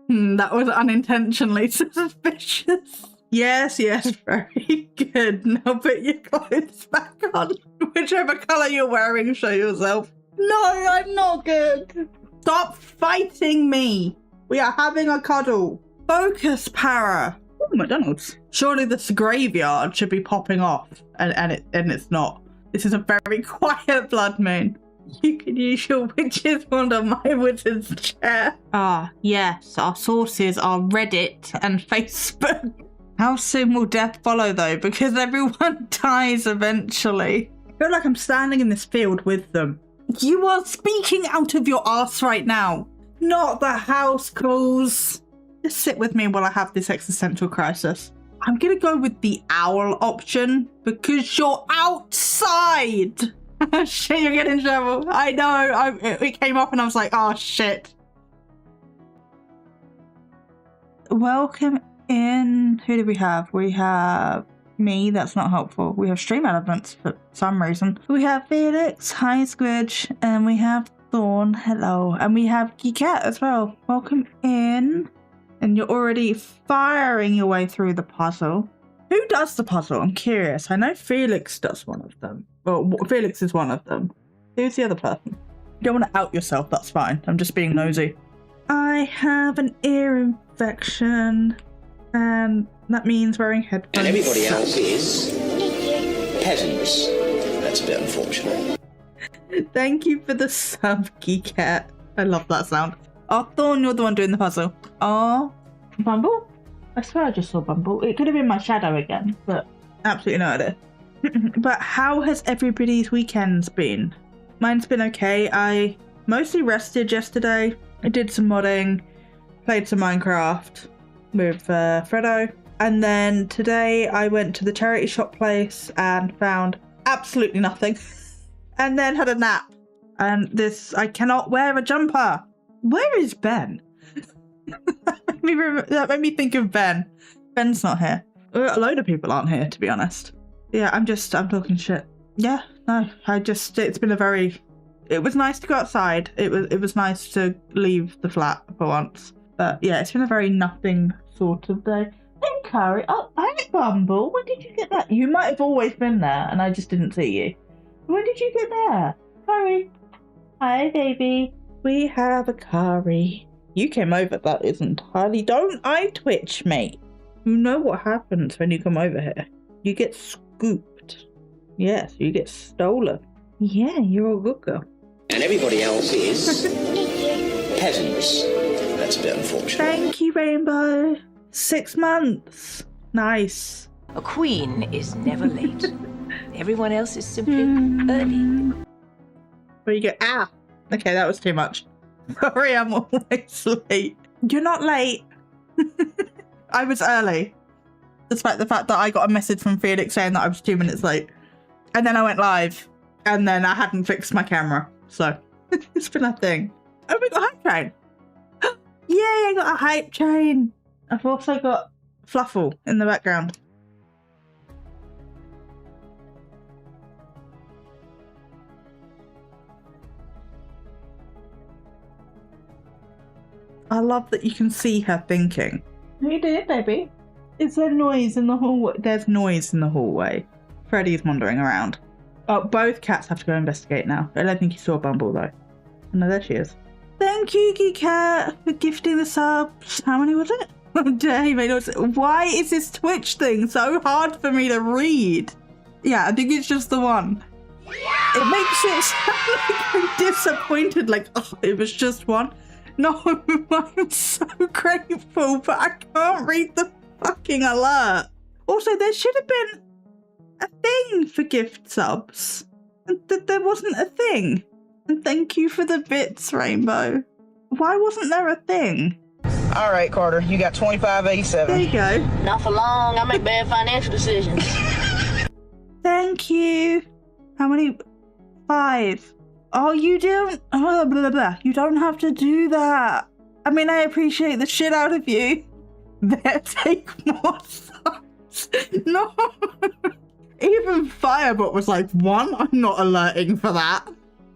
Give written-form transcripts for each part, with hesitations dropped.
That was unintentionally suspicious. Yes, very good. Now put your clothes back on. Whichever colour you're wearing, show yourself. No, I'm not good. Stop fighting me. We are having a cuddle. Focus, Para. Oh, McDonald's. Surely this graveyard should be popping off, and it's not. This is a very quiet blood moon. You can use your witch's wand on my wizard's chair. Ah, yes. Our sources are Reddit and Facebook. How soon will death follow, though? Because everyone dies eventually. I feel like I'm standing in this field with them. You are speaking out of your arse right now. Not the house calls. Just sit with me while I have this existential crisis. I'm going to go with the owl option because you're outside. Shit, you're getting in trouble. I know. It came up and I was like, oh, shit. Welcome in. Who do we have? We have me. That's not helpful. We have stream elements for some reason. We have Felix. Hi, Squidge. And we have Thorn. Hello. And we have Geekette as well. Welcome in. And you're already firing your way through the puzzle. Who does the puzzle? I'm curious. I know Felix does one of them. Well, Felix is one of them. Who's the other person? You don't want to out yourself. That's fine. I'm just being nosy. I have an ear infection. And that means wearing headphones. And everybody else is peasants. That's a bit unfortunate. Thank you for the sub, Geekette. I love that sound. Oh, Thorn, you're the one doing the puzzle. Oh, Bumble? I swear I just saw Bumble. It could have been my shadow again, but absolutely no idea. But how has everybody's weekends been? Mine's been okay. I mostly rested yesterday. I did some modding, played some Minecraft with Fredo. And then today I went to the charity shop place and found absolutely nothing. And then had a nap. And I cannot wear a jumper. Where is Ben? That made me think of Ben. Ben's not here. A load of people aren't here, to be honest. Yeah, I'm talking shit. Yeah, no, it's been it was nice to go outside. It was nice to leave the flat for once. But yeah, it's been a very nothing sort of day. Hey, Carrie. Oh, hey, Bumble. When did you get that? You might have always been there and I just didn't see you. When did you get there? Carrie. Hi, baby. We have a curry. You came over, that is entirely... Don't eye twitch, mate. You know what happens when you come over here. You get scooped. Yes, you get stolen. Yeah, you're a good girl. And everybody else is peasants. That's a bit unfortunate. Thank you, Rainbow. 6 months. Nice. A queen is never late. Everyone else is simply early. Where you go, ah. Okay, that was too much. Sorry, I'm always late. You're not late. I was early. Despite the fact that I got a message from Felix saying that I was 2 minutes late. And then I went live. And then I hadn't fixed my camera. So, it's been a thing. Oh, we got a hype train. Yay, I got a hype train. I've also got Fluffle in the background. I love that you can see her thinking. What are you doing, baby? Is there noise in the hallway? There's noise in the hallway. Freddy's wandering around. Oh, both cats have to go investigate now. I don't think you saw Bumble, though. Oh, no, there she is. Thank you, Geekette, for gifting the subs. How many was it? Oh, dare he made us. Why is this Twitch thing so hard for me to read? Yeah, I think it's just the one. It makes it sound like I'm disappointed, like, oh, it was just one. No, I'm so grateful, but I can't read the fucking alert. Also, there should have been a thing for gift subs. There wasn't a thing. And thank you for the bits, Rainbow. Why wasn't there a thing? All right, Carter, you got 2587. There you go. Not for long. I make bad financial decisions. Thank you. How many? 5. Oh, you don't. Oh, blah, blah, blah. You don't have to do that. I mean, I appreciate the shit out of you. There, take more subs. No. Even Firebot was like, 1? I'm not alerting for that.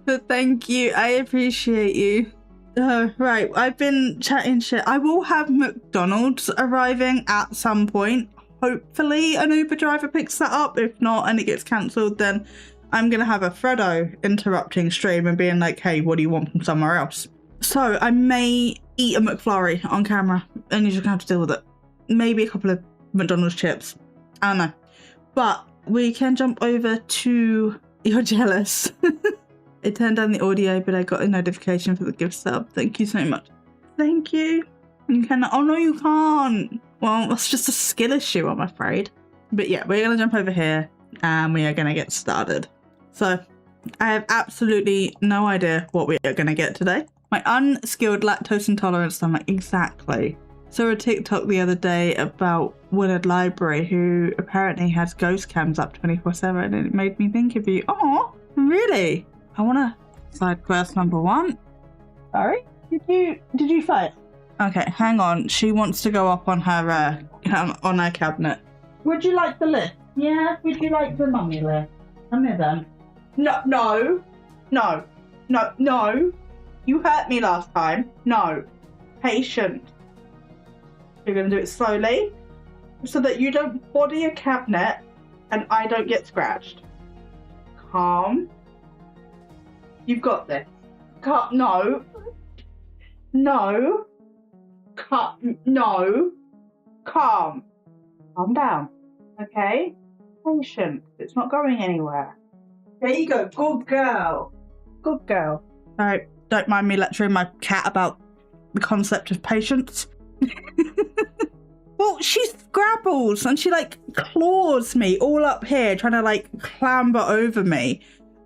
But thank you. I appreciate you. Right, I've been chatting shit. I will have McDonald's arriving at some point. Hopefully an Uber driver picks that up. If not, and it gets cancelled, then I'm going to have a Freddo interrupting stream and being like, hey, what do you want from somewhere else? So I may eat a McFlurry on camera and you're just going to have to deal with it. Maybe a couple of McDonald's chips. I don't know. But we can jump over to... You're jealous. It turned down the audio, but I got a notification for the gift sub. Thank you so much. Thank you. You can... Oh, no, you can't. Well, that's just a skill issue, I'm afraid. But yeah, we're going to jump over here and we are going to get started. So I have absolutely no idea what we are going to get today. My unskilled lactose intolerance stomach, exactly. Saw a TikTok the other day about Willard Library, who apparently has ghost cams up 24/7, and it made me think of you. Oh, really? I want to side quest number 1. Sorry? Did you fight? Okay, hang on. She wants to go up on her cabinet. Would you like the lift? Yeah? Would you like the mummy lift? Come here then. No. You hurt me last time. No. Patient. You're going to do it slowly so that you don't body a cabinet and I don't get scratched. Calm. You've got this. No. Calm. Calm down. Okay? Patient. It's not going anywhere. There you go. Good girl. Good girl. Alright, don't mind me lecturing my cat about the concept of patience. Well, she scrabbles and she like claws me all up here trying to like clamber over me.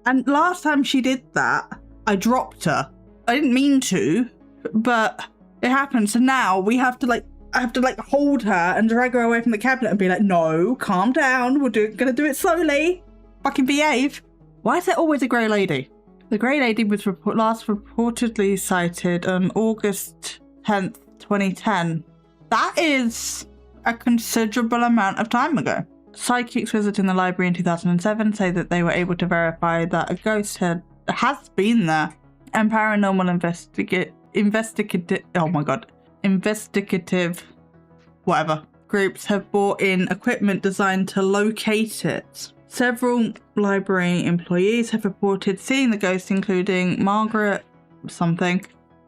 And last time she did that, I dropped her. I didn't mean to, but it happened. So now we have to like, I have to like hold her and drag her away from the cabinet and be like, no, calm down. Gonna do it slowly. Fucking behave. Why is there always a grey lady? The grey lady was last reportedly sighted on August 10th, 2010. That is a considerable amount of time ago. Psychics visiting the library in 2007 say that they were able to verify that a ghost has been there, and paranormal investigative groups have brought in equipment designed to locate it. Several library employees have reported seeing the ghost, including Margaret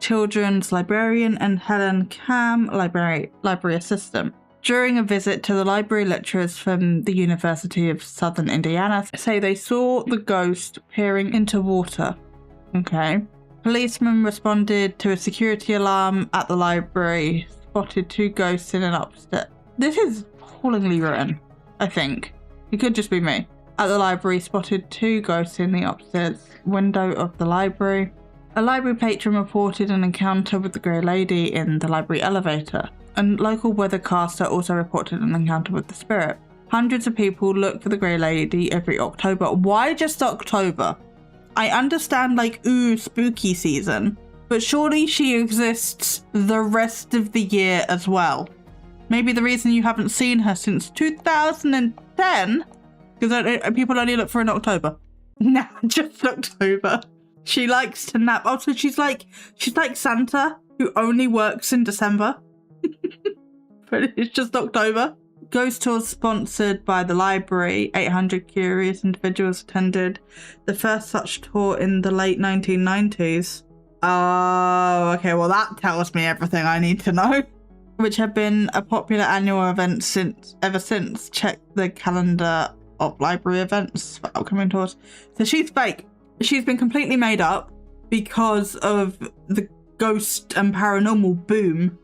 children's librarian, and Helen Cam, library assistant. During a visit to the library, lecturers from the University of Southern Indiana say they saw the ghost peering into water. Okay. Policemen responded to a security alarm at the library, spotted 2 ghosts in an upstairs. This is appallingly written, I think. It could just be me. At the library, spotted 2 ghosts in the upstairs window of the library. A library patron reported an encounter with the Grey Lady in the library elevator, and local weathercaster also reported an encounter with the spirit. Hundreds of people look for the Grey Lady every October. Why just October? I understand like, ooh, spooky season, but surely she exists the rest of the year as well. Maybe the reason you haven't seen her since 2010, because people only look for in October. Nah, just October. She likes to nap. Oh, so she's like Santa, who only works in December. But it's just October. Ghost tours sponsored by the library. 800 curious individuals attended the first such tour in the late 1990s. Oh, okay. Well, that tells me everything I need to know. Which have been a popular annual event ever since. Check the calendar of library events for upcoming tours. So she's fake. She's been completely made up because of the ghost and paranormal boom.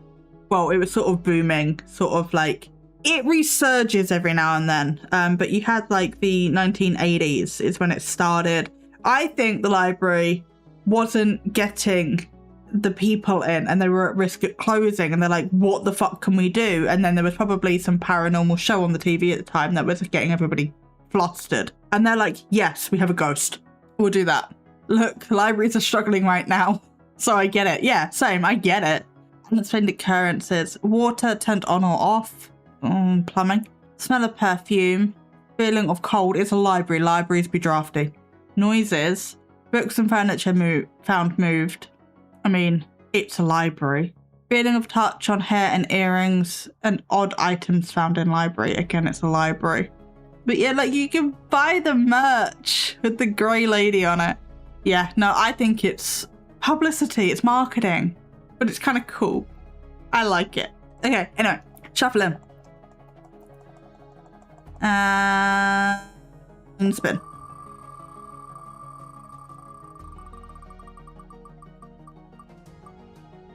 Well, it was sort of booming, sort of like, it resurges every now and then. But you had like the 1980s is when it started. I think the library wasn't getting the people in and they were at risk of closing, and they're like, what the fuck can we do? And then there was probably some paranormal show on the TV at the time that was getting everybody flustered. And they're like, yes, we have a ghost. We'll do that. Look, libraries are struggling right now. So I get it. Yeah, same. I get it. Unexplained occurrences. Water turned on or off. Plumbing. Smell of perfume. Feeling of cold. It's a library. Libraries be drafty. Noises. Books and furniture found moved. I mean, It's a library. Feeling of touch on hair and earrings and odd items found in library. Again, it's a library. But yeah, like you can buy the merch with the grey lady on it. Yeah, no, I think it's publicity, it's marketing, but it's kind of cool. I like it. Okay, anyway, shuffling. And spin.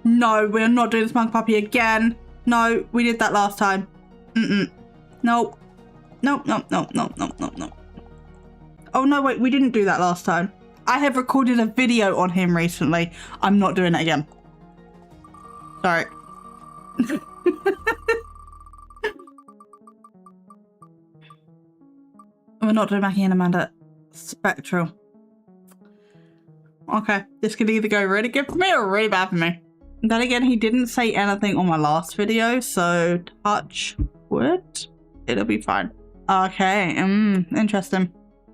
No, we're not doing Smug Puppy again. No, we did that last time. Nope. Nope. Oh no, wait, we didn't do that last time. I have recorded a video on him recently. I'm not doing it again. Sorry. We're not doing Mackie and Amanda. Spectral. Okay, this could either go really good for me or really bad for me. Then again, he didn't say anything on my last video, so touch wood. It'll be fine. Okay, interesting.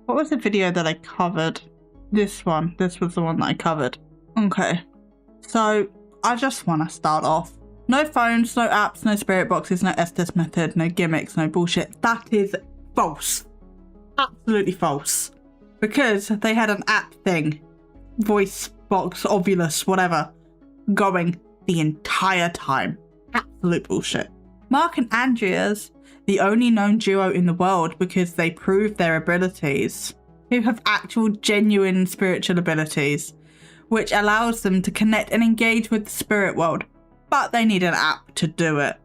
What was the video that I covered? This one. This was the one that I covered. Okay, so I just want to start off. No phones, no apps, no spirit boxes, no Estes method, no gimmicks, no bullshit. That is false. Absolutely false. Because they had an app thing, voice box, Ovulus, whatever, going the entire time. Absolute bullshit. Mark and Andrea's the only known duo in the world because they prove their abilities, who have actual genuine spiritual abilities, which allows them to connect and engage with the spirit world, but they need an app to do it.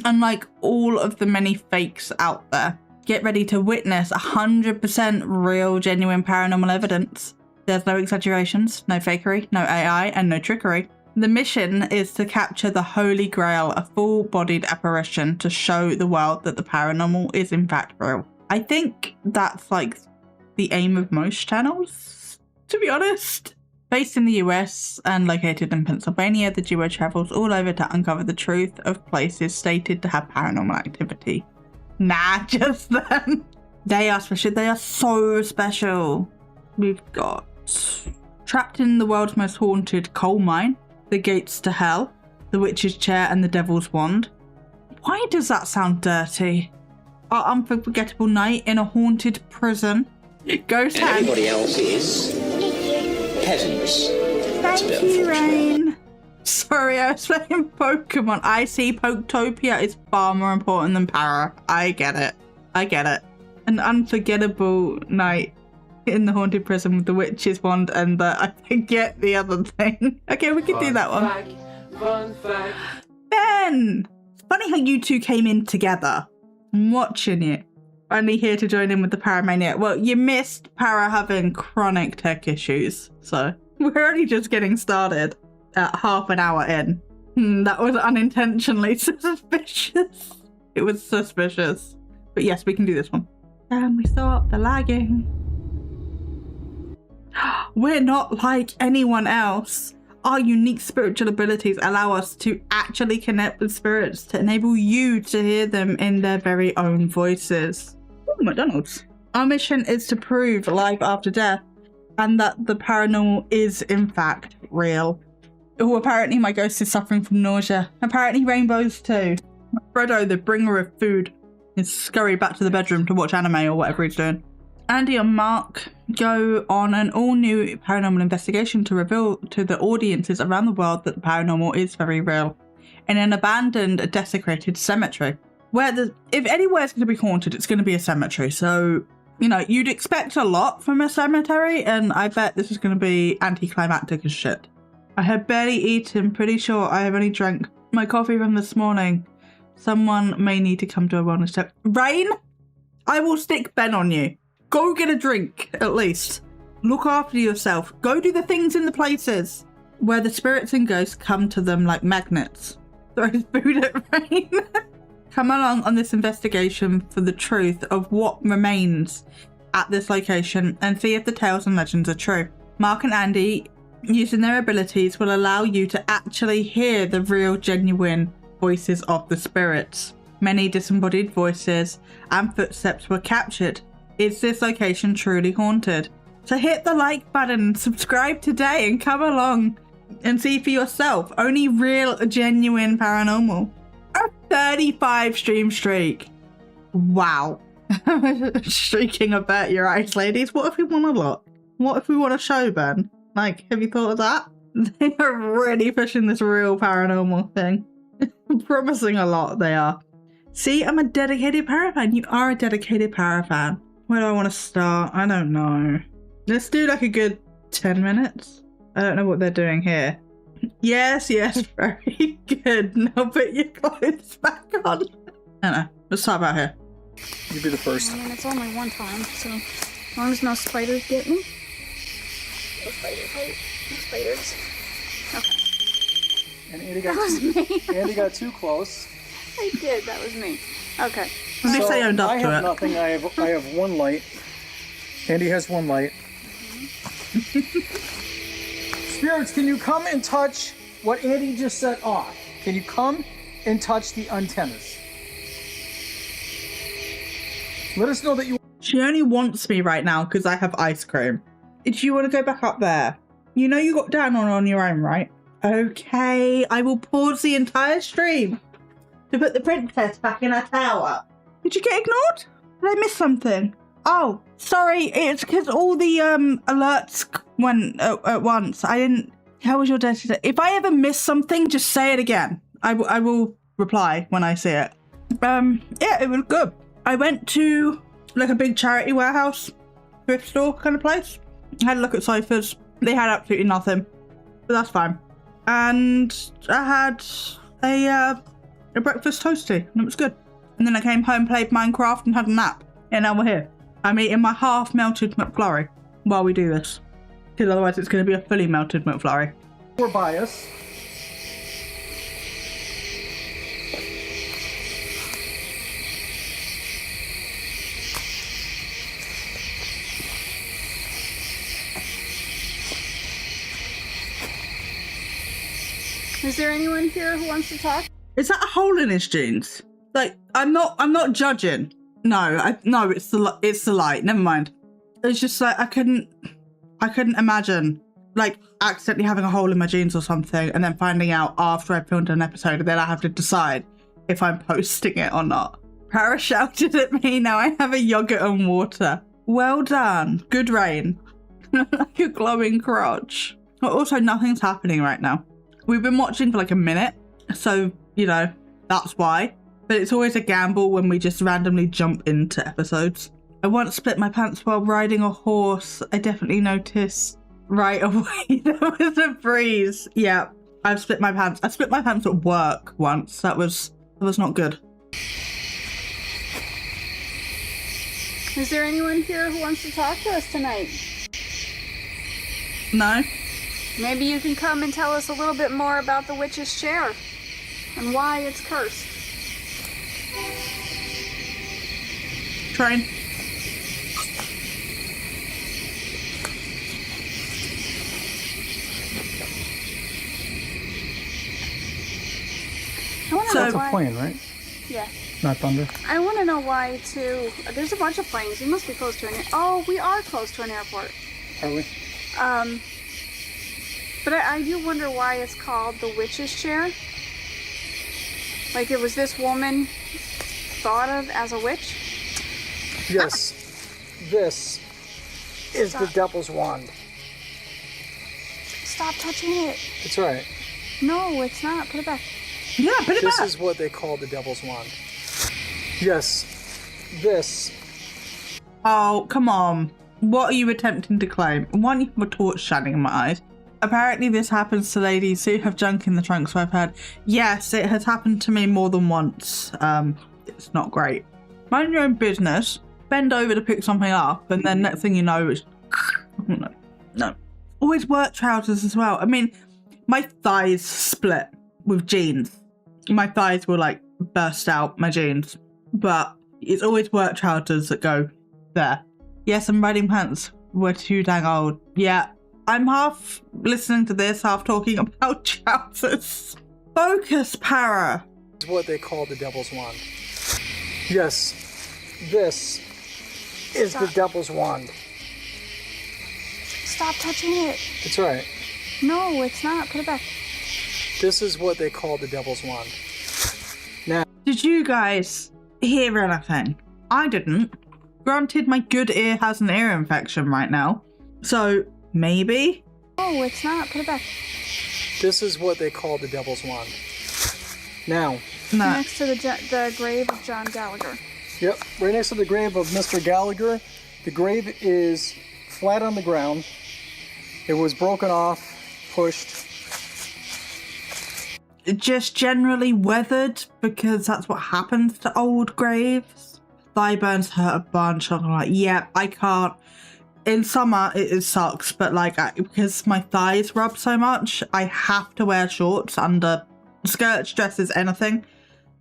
Unlike all of the many fakes out there, get ready to witness 100% real, genuine paranormal evidence. There's no exaggerations, no fakery, no AI, and no trickery. The mission is to capture the Holy Grail, a full-bodied apparition to show the world that the paranormal is in fact real. I think that's like the aim of most channels, to be honest. Based in the US and located in Pennsylvania, the duo travels all over to uncover the truth of places stated to have paranormal activity. Nah, just them. They are special. They are so special. We've got trapped in the world's most haunted coal mine, the gates to hell, the witch's chair, and the devil's wand. Why does that sound dirty? Our unforgettable night in a haunted prison. Ghost And hand. everybody else is peasants. Thank you, Rain. Sorry, I was playing Pokemon. I see Poketopia is far more important than Para. I get it. I get it. An unforgettable night in the haunted prison with the witch's wand and the, I forget the other thing. Okay, we can do that one. Fun fact. Ben! It's funny how you two came in together. I'm watching you. Finally here to join in with the Paramaniac. Well, you missed Para having chronic tech issues, so we're only just getting started at half an hour in. That was unintentionally suspicious. It was suspicious. But yes, we can do this one. And we stop the lagging. We're not like anyone else. Our unique spiritual abilities allow us to actually connect with spirits to enable you to hear them in their very own voices. Oh, McDonald's. Our mission is to prove life after death and that the paranormal is in fact real. Oh, apparently my ghost is suffering from nausea. Apparently rainbows too. Frodo, the bringer of food, is scurry back to the bedroom to watch anime or whatever he's doing. Andy and Mark go on an all-new paranormal investigation to reveal to the audiences around the world that the paranormal is very real. In an abandoned, desecrated cemetery. Where if anywhere's going to be haunted, it's going to be a cemetery. So, you know, you'd expect a lot from a cemetery, and I bet this is going to be anticlimactic as shit. I have barely eaten, pretty sure I have only drank my coffee from this morning. Someone may need to come to a wellness check. Rain, I will stick Ben on you. Go get a drink, at least. Look after yourself. Go do the things in the places where the spirits and ghosts come to them like magnets. Throws food at Rain. Come along on this investigation for the truth of what remains at this location and see if the tales and legends are true. Mark and Andy, using their abilities, will allow you to actually hear the real, genuine voices of the spirits. Many disembodied voices and footsteps were captured. Is this location truly haunted? So hit the like button, subscribe today and come along and see for yourself. Only real, genuine paranormal. A 35 stream streak. Wow. Streaking about your eyes, ladies. What if we want to look? What if we want to show, Ben? Like, have you thought of that? They are really pushing this real paranormal thing. Promising a lot, they are. See, I'm a dedicated para fan. You are a dedicated para fan. Where do I want to start? I don't know. Let's do like a good 10 minutes. I don't know what they're doing here. Yes, very good. Now put your clothes back on. I don't know. Let's start about here. You be the first. I mean, it's only one time, so as long as no spiders get me. No spiders, right? No spiders. Okay. And Andy That was me. Andy got too close. I did. That was me. Okay. At least I owned up I to have it. nothing. I have one light. Andy has one light. Spirits, can you come and touch what Andy just set off? Can you come and touch the antennas? Let us know that you... She only wants me right now because I have ice cream. Do you want to go back up there? You know you got down on your own, right? Okay, I will pause the entire stream to put the princess back in her tower. Did you get ignored? Did I miss something? Oh, sorry, it's because all the alerts went at once. I didn't... How was your day today? If I ever miss something, just say it again. I will reply when I see it. Yeah, it was good. I went to like a big charity warehouse, thrift store kind of place. I had a look at sofas. They had absolutely nothing, but that's fine. And I had a breakfast toasty, and it was good. And then I came home, played Minecraft, and had a nap. And now we're here. I'm eating my half-melted McFlurry while we do this, because otherwise it's going to be a fully melted McFlurry. We're biased. Is there anyone here who wants to talk? Is that a hole in his jeans? Like, I'm not judging. No, it's the light. Never mind. It's just like I couldn't imagine like accidentally having a hole in my jeans or something, and then finding out after I filmed an episode, and then I have to decide if I'm posting it or not. Para shouted at me. Now I have a yogurt and water. Well done. Good rain. Like a glowing crotch. But also, nothing's happening right now. We've been watching for like a minute, so you know that's why. But it's always a gamble when we just randomly jump into episodes. I once split my pants while riding a horse. I definitely noticed right away there was a breeze. Yeah, I've split my pants. I split my pants at work once. That was not good. Is there anyone here who wants to talk to us tonight? No? Maybe you can come and tell us a little bit more about the witch's chair and why it's cursed. Train. I want to So- know That's a why. plane, right? Yeah. Not thunder. I want to know why too. There's a bunch of planes. We must be close to an. Oh, we are close to an airport. Are we? But I do wonder why it's called the witch's chair. Like it was this woman thought of as a witch. Yes. This is the devil's wand. Stop touching it. That's right. No, it's not. Put it back. Yeah, put it This back. is what they call the devil's wand. Yes. This. Oh, come on. What are you attempting to claim? One, you have a torch shining in my eyes. Apparently this happens to ladies who have junk in the trunk, so I've heard. Yes, it has happened to me more than once. It's not great. Mind your own business. Bend over to pick something up, and then next thing you know, it's... No. Always work trousers as well. I mean, my thighs split with jeans. My thighs will, like, burst out my jeans. But it's always work trousers that go there. Yes, and riding pants were too dang old. Yeah. I'm half listening to this, half talking about trousers. Focus, Para. Is what they call the devil's wand. Yes. This is the devil's wand. Stop touching it. That's right. No, it's not. Put it back. This is what they call the devil's wand. Did you guys hear anything? I didn't. Granted, my good ear has an ear infection right now. So, maybe? No, it's not. Put it back. This is what they call the devil's wand. Now. No. Next to the grave of John Gallagher. Yep, right next to the grave of Mr. Gallagher. The grave is flat on the ground. It was broken off, pushed. Just generally weathered, because that's what happens to old graves. Thigh burns hurt a bunch. I'm like, yeah, I can't. In summer, it sucks, but like, because my thighs rub so much, I have to wear shorts under skirts, dresses, anything.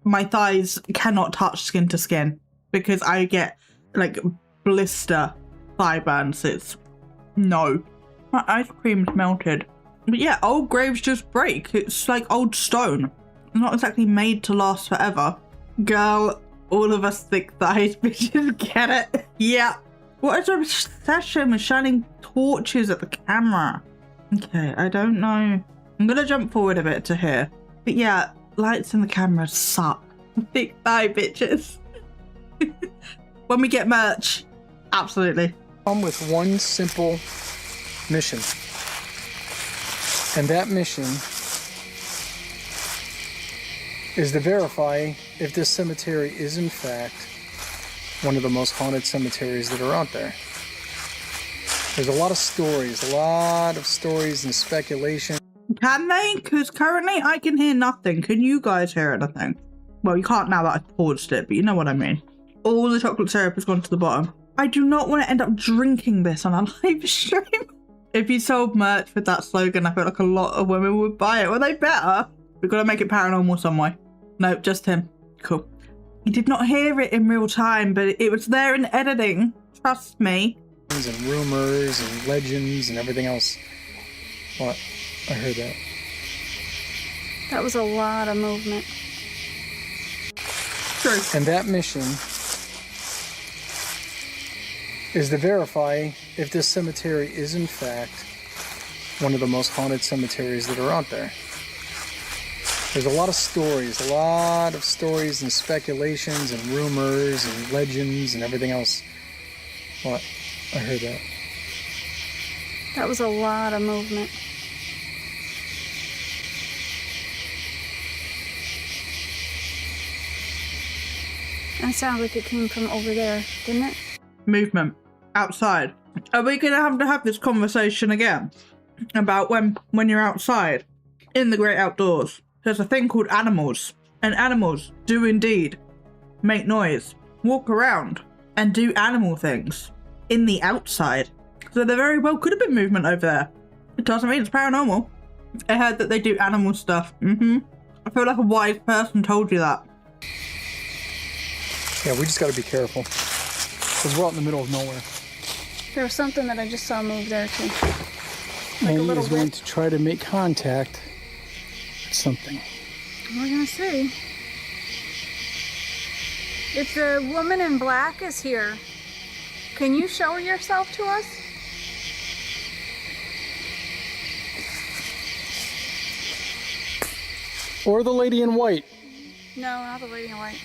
My thighs cannot touch skin to skin because I get like blister thigh burns. It's no. My ice cream's melted. But yeah, old graves just break. It's like old stone. Not exactly made to last forever. Girl, all of us thick thighs bitches get it. Yeah. What is our obsession with shining torches at the camera? Okay, I don't know. I'm gonna jump forward a bit to here. But yeah, lights in the camera suck. Thick thigh bitches. When we get merch, absolutely. Come with one simple mission. And that mission is to verify if this cemetery is in fact one of the most haunted cemeteries that are out there. There's a lot of stories and speculation. Can they? Because currently I can hear nothing. Can you guys hear anything? Well, you can't now that I've paused it, but you know what I mean. All the chocolate syrup has gone to the bottom. I do not want to end up drinking this on a live stream. If you sold merch with that slogan, I feel like a lot of women would buy it. Well, they better. We've got to make it paranormal some way. No, just him. Cool. You did not hear it in real time, but it was there in editing. Trust me. And rumors and legends and everything else. What? I heard that. That was a lot of movement. True. And that mission is to verify if this cemetery is in fact one of the most haunted cemeteries that are out there. There's a lot of stories and speculations and rumors and legends and everything else. What? I heard that. That was a lot of movement. That sounds like it came from over there, didn't it? Movement. Outside. Are we going to have this conversation again? About when you're outside in the great outdoors. There's a thing called animals. And animals do indeed make noise, walk around, and do animal things in the outside. So there very well could have been movement over there. It doesn't mean it's paranormal. I heard that they do animal stuff. I feel like a wise person told you that. Yeah, we just got to be careful. Because we're out in the middle of nowhere. There was something that I just saw move there too. Like Annie a little is going whip. to try to make contact with something. We're gonna see. If the woman in black is here, can you show yourself to us? Or the lady in white. No, not the lady in white.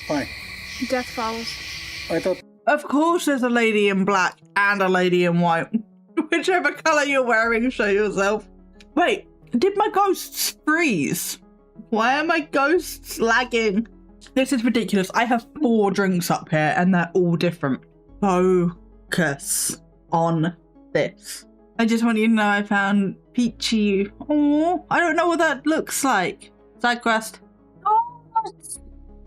Fine. Death follows. I thought. Of course there's a lady in black and a lady in white. Whichever colour you're wearing, show yourself. Wait, did my ghosts freeze? Why are my ghosts lagging? This is ridiculous. I have 4 drinks up here and they're all different. Focus on this. I just want you to know I found Peachy. Oh, I don't know what that looks like. Side quest. Oh, it's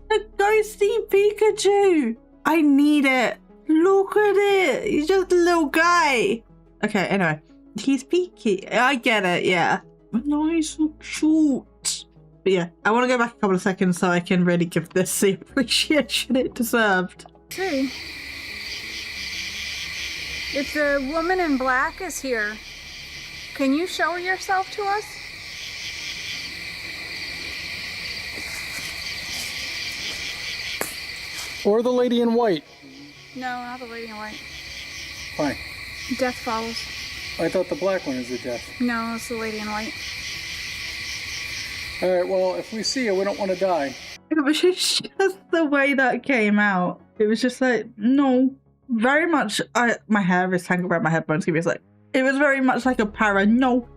the ghosty Pikachu. I need it. Look at it. He's just a little guy. Okay, anyway. He's peaky. I get it, yeah. Nice and short. But yeah, I want to go back a couple of seconds so I can really give this the appreciation it deserved. See. If the woman in black is here, can you show yourself to us? Or the lady in white. No, not the lady in white. Fine. Death follows. I thought the black one is the death. No, it's the lady in white. Alright, well, if we see her, we don't want to die. It was just the way that came out. It was just like, no. Very much, my hair is tangled around my headphones. Give me a sec. It was very much like a no,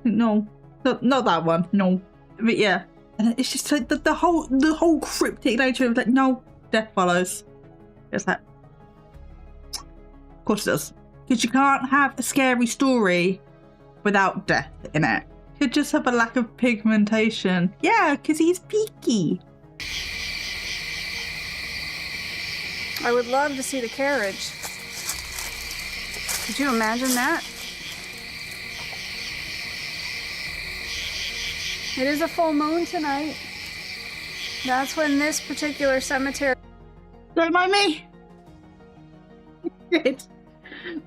not that one, no. But yeah, and it's just like the whole cryptic nature of like, no, death follows. It's like, of course it does. Because you can't have a scary story without death in it. You could just have a lack of pigmentation. Yeah, because he's peaky. I would love to see the carriage. Could you imagine that? It is a full moon tonight. That's when this particular cemetery... Don't mind me. The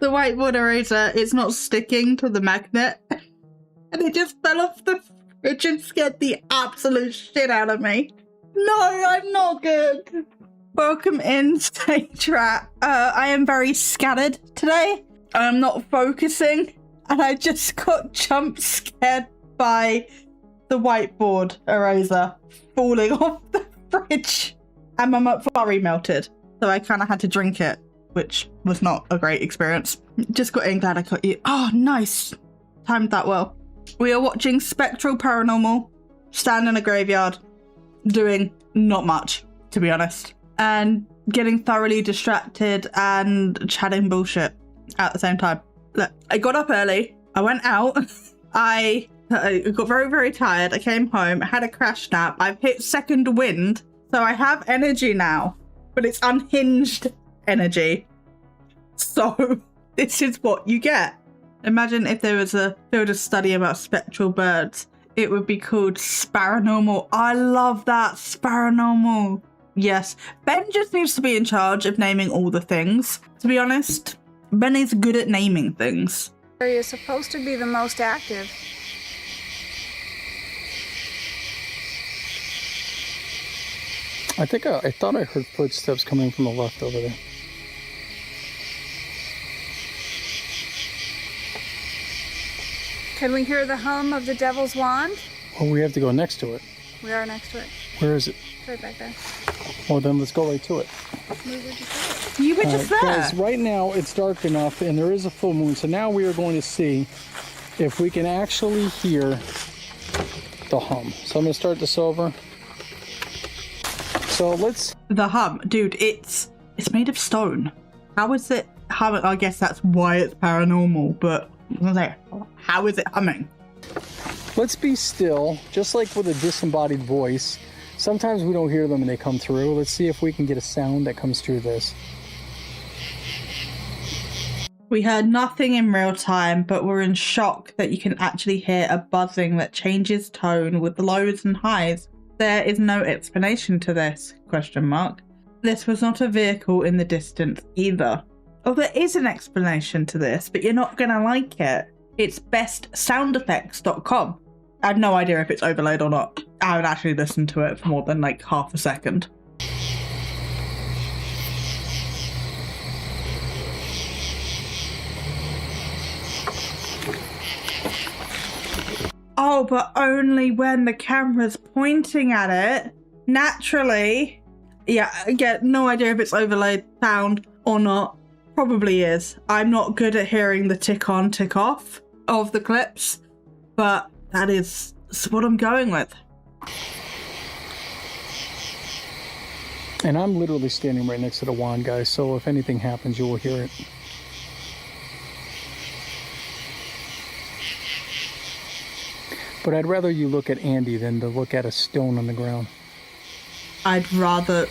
whiteboard eraser, it's not sticking to the magnet. And it just fell off the fridge and scared the absolute shit out of me. No, I'm not good. Welcome in, stage rat. I am very scattered today. I'm not focusing. And I just got jump scared by the whiteboard eraser falling off the fridge. And my McFlurry melted. So I kind of had to drink it, which was not a great experience. Just got in, glad I got you. Oh, nice. Timed that well. We are watching Spectral Paranormal, stand in a graveyard, doing not much, to be honest, and getting thoroughly distracted and chatting bullshit at the same time. Look, I got up early, I went out, I got very, very tired, I came home, I had a crash nap, I've hit second wind, so I have energy now, but it's unhinged energy. So this is what you get. Imagine if there was a study about spectral birds. It would be called Paranormal. I love that, Paranormal. Yes, Ben just needs to be in charge of naming all the things. To be honest, Ben is good at naming things. area is supposed to be the most active. I thought I heard footsteps coming from the left over there. Can we hear the hum of the devil's wand? Well, we have to go next to it. We are next to it. Where is it? It's right back there. Well, then let's go right to it. We were just there. You were just there. Guys, right now it's dark enough and there is a full moon, so now we are going to see if we can actually hear the hum. So I'm going to start this over. So let's... The hum. Dude, it's made of stone. How is it humming? I guess that's why it's paranormal, but I was like, how is it humming? Let's be still, just like with a disembodied voice. Sometimes we don't hear them and they come through. Let's see if we can get a sound that comes through this. We heard nothing in real time, but we're in shock that you can actually hear a buzzing that changes tone with the lows and highs. There is no explanation to this, question mark. This was not a vehicle in the distance either. Oh, there is an explanation to this, but you're not gonna like it. It's bestsoundeffects.com. I have no idea if it's overlaid or not. I haven't actually listened to it for more than like half a second. Oh, but only when the camera's pointing at it. Naturally. Yeah, again, no idea if it's overlaid sound or not. Probably is. I'm not good at hearing the tick on, tick off of the clips, but that's what I'm going with. And I'm literally standing right next to the wand, guys, so if anything happens, you will hear it. But I'd rather you look at Andy than to look at a stone on the ground. I'd rather...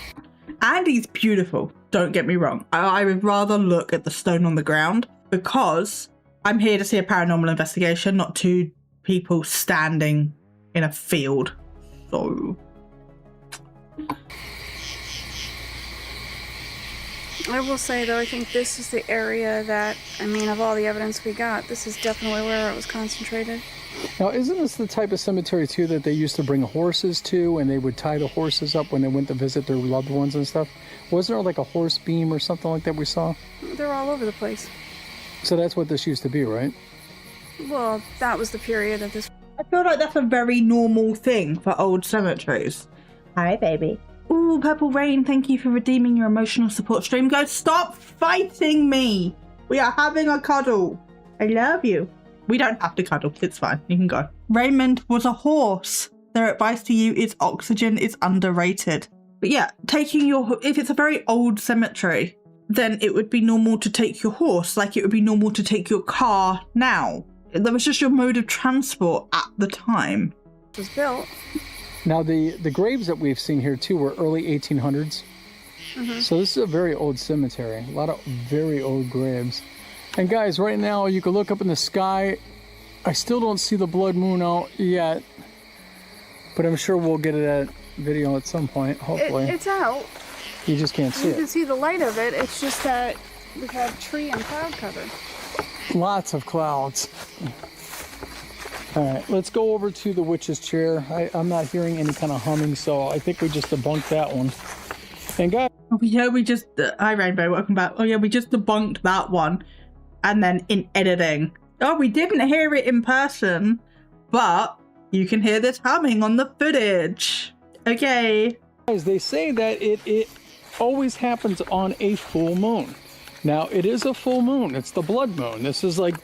Andy's beautiful, don't get me wrong. I would rather look at the stone on the ground because I'm here to see a paranormal investigation, not two people standing in a field. So... I will say though, I think this is the area that, I mean, of all the evidence we got, this is definitely where it was concentrated. Now, isn't this the type of cemetery, too, that they used to bring horses to, and they would tie the horses up when they went to visit their loved ones and stuff? Wasn't there like a horse beam or something like that we saw? They're all over the place. So that's what this used to be, right? Well, that was the period of this. I feel like that's a very normal thing for old cemeteries. Hi, baby. Ooh, Purple Rain, thank you for redeeming your emotional support stream. Go, stop fighting me. We are having a cuddle. I love you. We don't have to cuddle. It's fine. You can go. Raymond was a horse. Their advice to you is oxygen is underrated. But yeah, if it's a very old cemetery, then it would be normal to take your horse, like it would be normal to take your car now. That was just your mode of transport at the time. It was built. Now the graves that we've seen here too were early 1800s. So this is a very old cemetery. A lot of very old graves. And guys, right now you can look up in the sky. I still don't see the blood moon out yet, but I'm sure we'll get it at video at some point, hopefully. It's out. You just can't see You can it. see the light of it. It's just that we have tree and cloud cover. Lots of clouds. All right, let's go over to the witch's chair. I'm not hearing any kind of humming, so I think we just debunked that one. And guys, Oh yeah, hi Rainbow, welcome back. Oh yeah, we just debunked that one. And then in editing. Oh, we didn't hear it in person, but you can hear this humming on the footage. Okay. guys, they say that it always happens on a full moon. Now, it is a full moon. It's the blood moon. This is like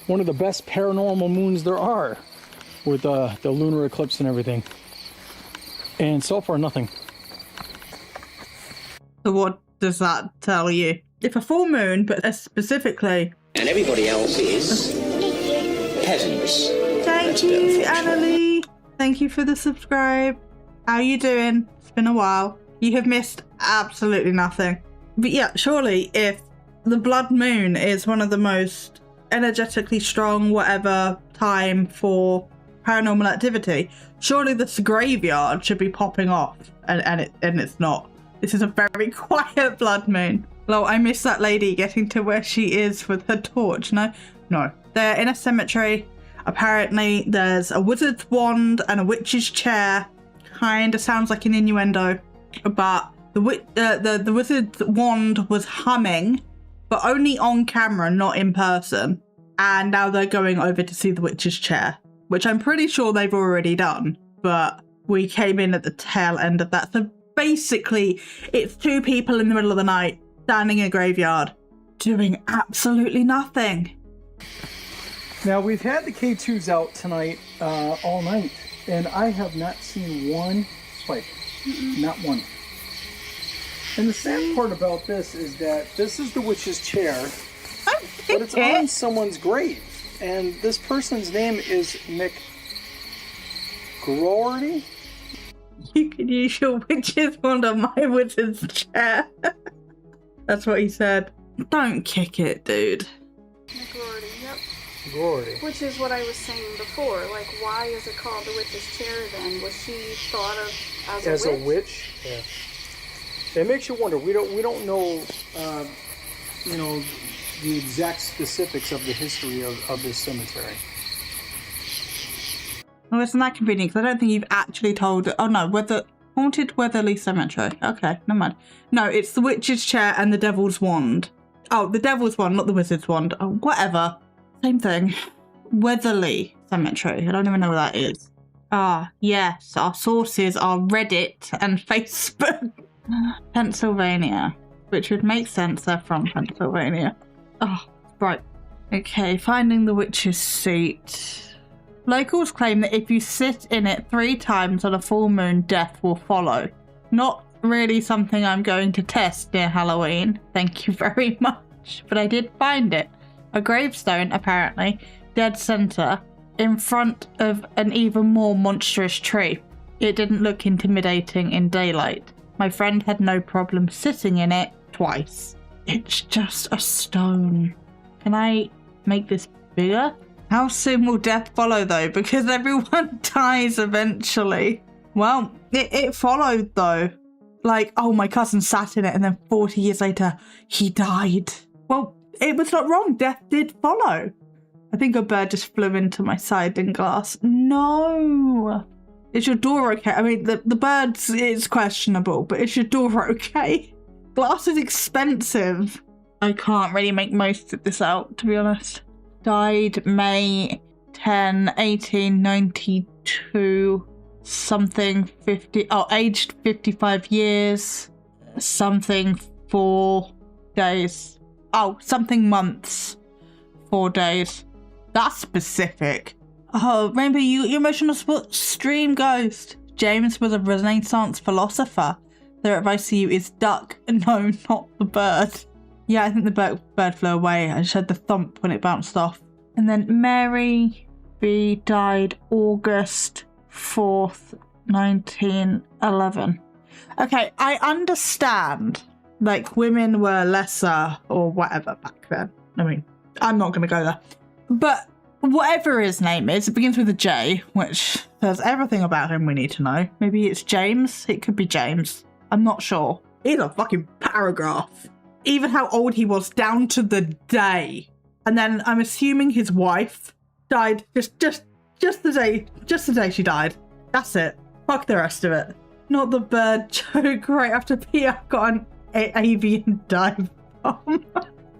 one of the best paranormal moons there are, with the lunar eclipse and everything. And so far, nothing. So what does that tell you? If a full moon, but specifically... And everybody else is peasants. Thank you, Annalie. Thank you for the subscribe. How you doing? It's been a while. You have missed absolutely nothing. But yeah, surely if the blood moon is one of the most energetically strong whatever time for paranormal activity, surely this graveyard should be popping off, and it's not. This is a very quiet blood moon. Well, I miss that lady getting to where she is with her torch. No, they're in a cemetery. Apparently there's a wizard's wand and a witch's chair. Kind of sounds like an innuendo, but the wizard's wand was humming, but only on camera, not in person. And now they're going over to see the witch's chair, which I'm pretty sure they've already done, but we came in at the tail end of that. So basically, it's two people in the middle of the night standing in a graveyard doing absolutely nothing. Now, we've had the K2s out tonight all night, and I have not seen one spike. Not one. And the sad part about this is that this is the witch's chair, but it's on someone's grave. And this person's name is McGroarty. You can use your witch's wand on my wizard's chair. That's what he said. Don't kick it, dude. McGroarty, yep. McGroarty. Which is what I was saying before. Like, why is it called the witch's chair then? Was she thought of as a witch? Yeah. It makes you wonder. We don't know, the exact specifics of the history of this cemetery. Well, isn't that convenient? Because I don't think you've actually told... Oh, no. Haunted Weatherly Cemetery. Okay, never mind. No, it's the witch's chair and the devil's wand. Oh, the devil's wand, not the wizard's wand. Oh, whatever. Same thing. Weatherly Cemetery. I don't even know what that is. Ah, yes. Our sources are Reddit and Facebook. Pennsylvania. Which would make sense. They're from Pennsylvania. Oh, right. Okay, finding the witch's seat. Locals claim that if you sit in it 3 times on a full moon, death will follow. Not really something I'm going to test near Halloween. Thank you very much. But I did find it. A gravestone, apparently, dead center, in front of an even more monstrous tree. It didn't look intimidating in daylight. My friend had no problem sitting in it twice. It's just a stone. Can I make this bigger? How soon will death follow though? Because everyone dies eventually. Well, it followed though. Like, oh, my cousin sat in it and then 40 years later, he died. Well, it was not wrong. Death did follow. I think a bird just flew into my siding glass. No. Is your door okay? I mean, the birds is questionable, but is your door okay? Glass is expensive. I can't really make most of this out, to be honest. died May 10, 1892, something 50, aged 55 years, something 4 days. Oh, something months, 4 days. That's specific. Oh, Rainbow, you emotional stream ghost. James was a Renaissance philosopher. Their advice to you is duck. No, not the bird. Yeah, I think the bird flew away. I just heard the thump when it bounced off. And then Mary B died August 4th, 1911. Okay, I understand. Like, women were lesser or whatever back then. I mean, I'm not going to go there. But whatever his name is, it begins with a J, which says everything about him we need to know. Maybe it's James. It could be James. I'm not sure. It's a fucking paragraph. Even how old he was down to the day. And then I'm assuming his wife died just the day she died. That's it. Fuck the rest of it. Not the bird joke right after Peter got an avian dive bomb.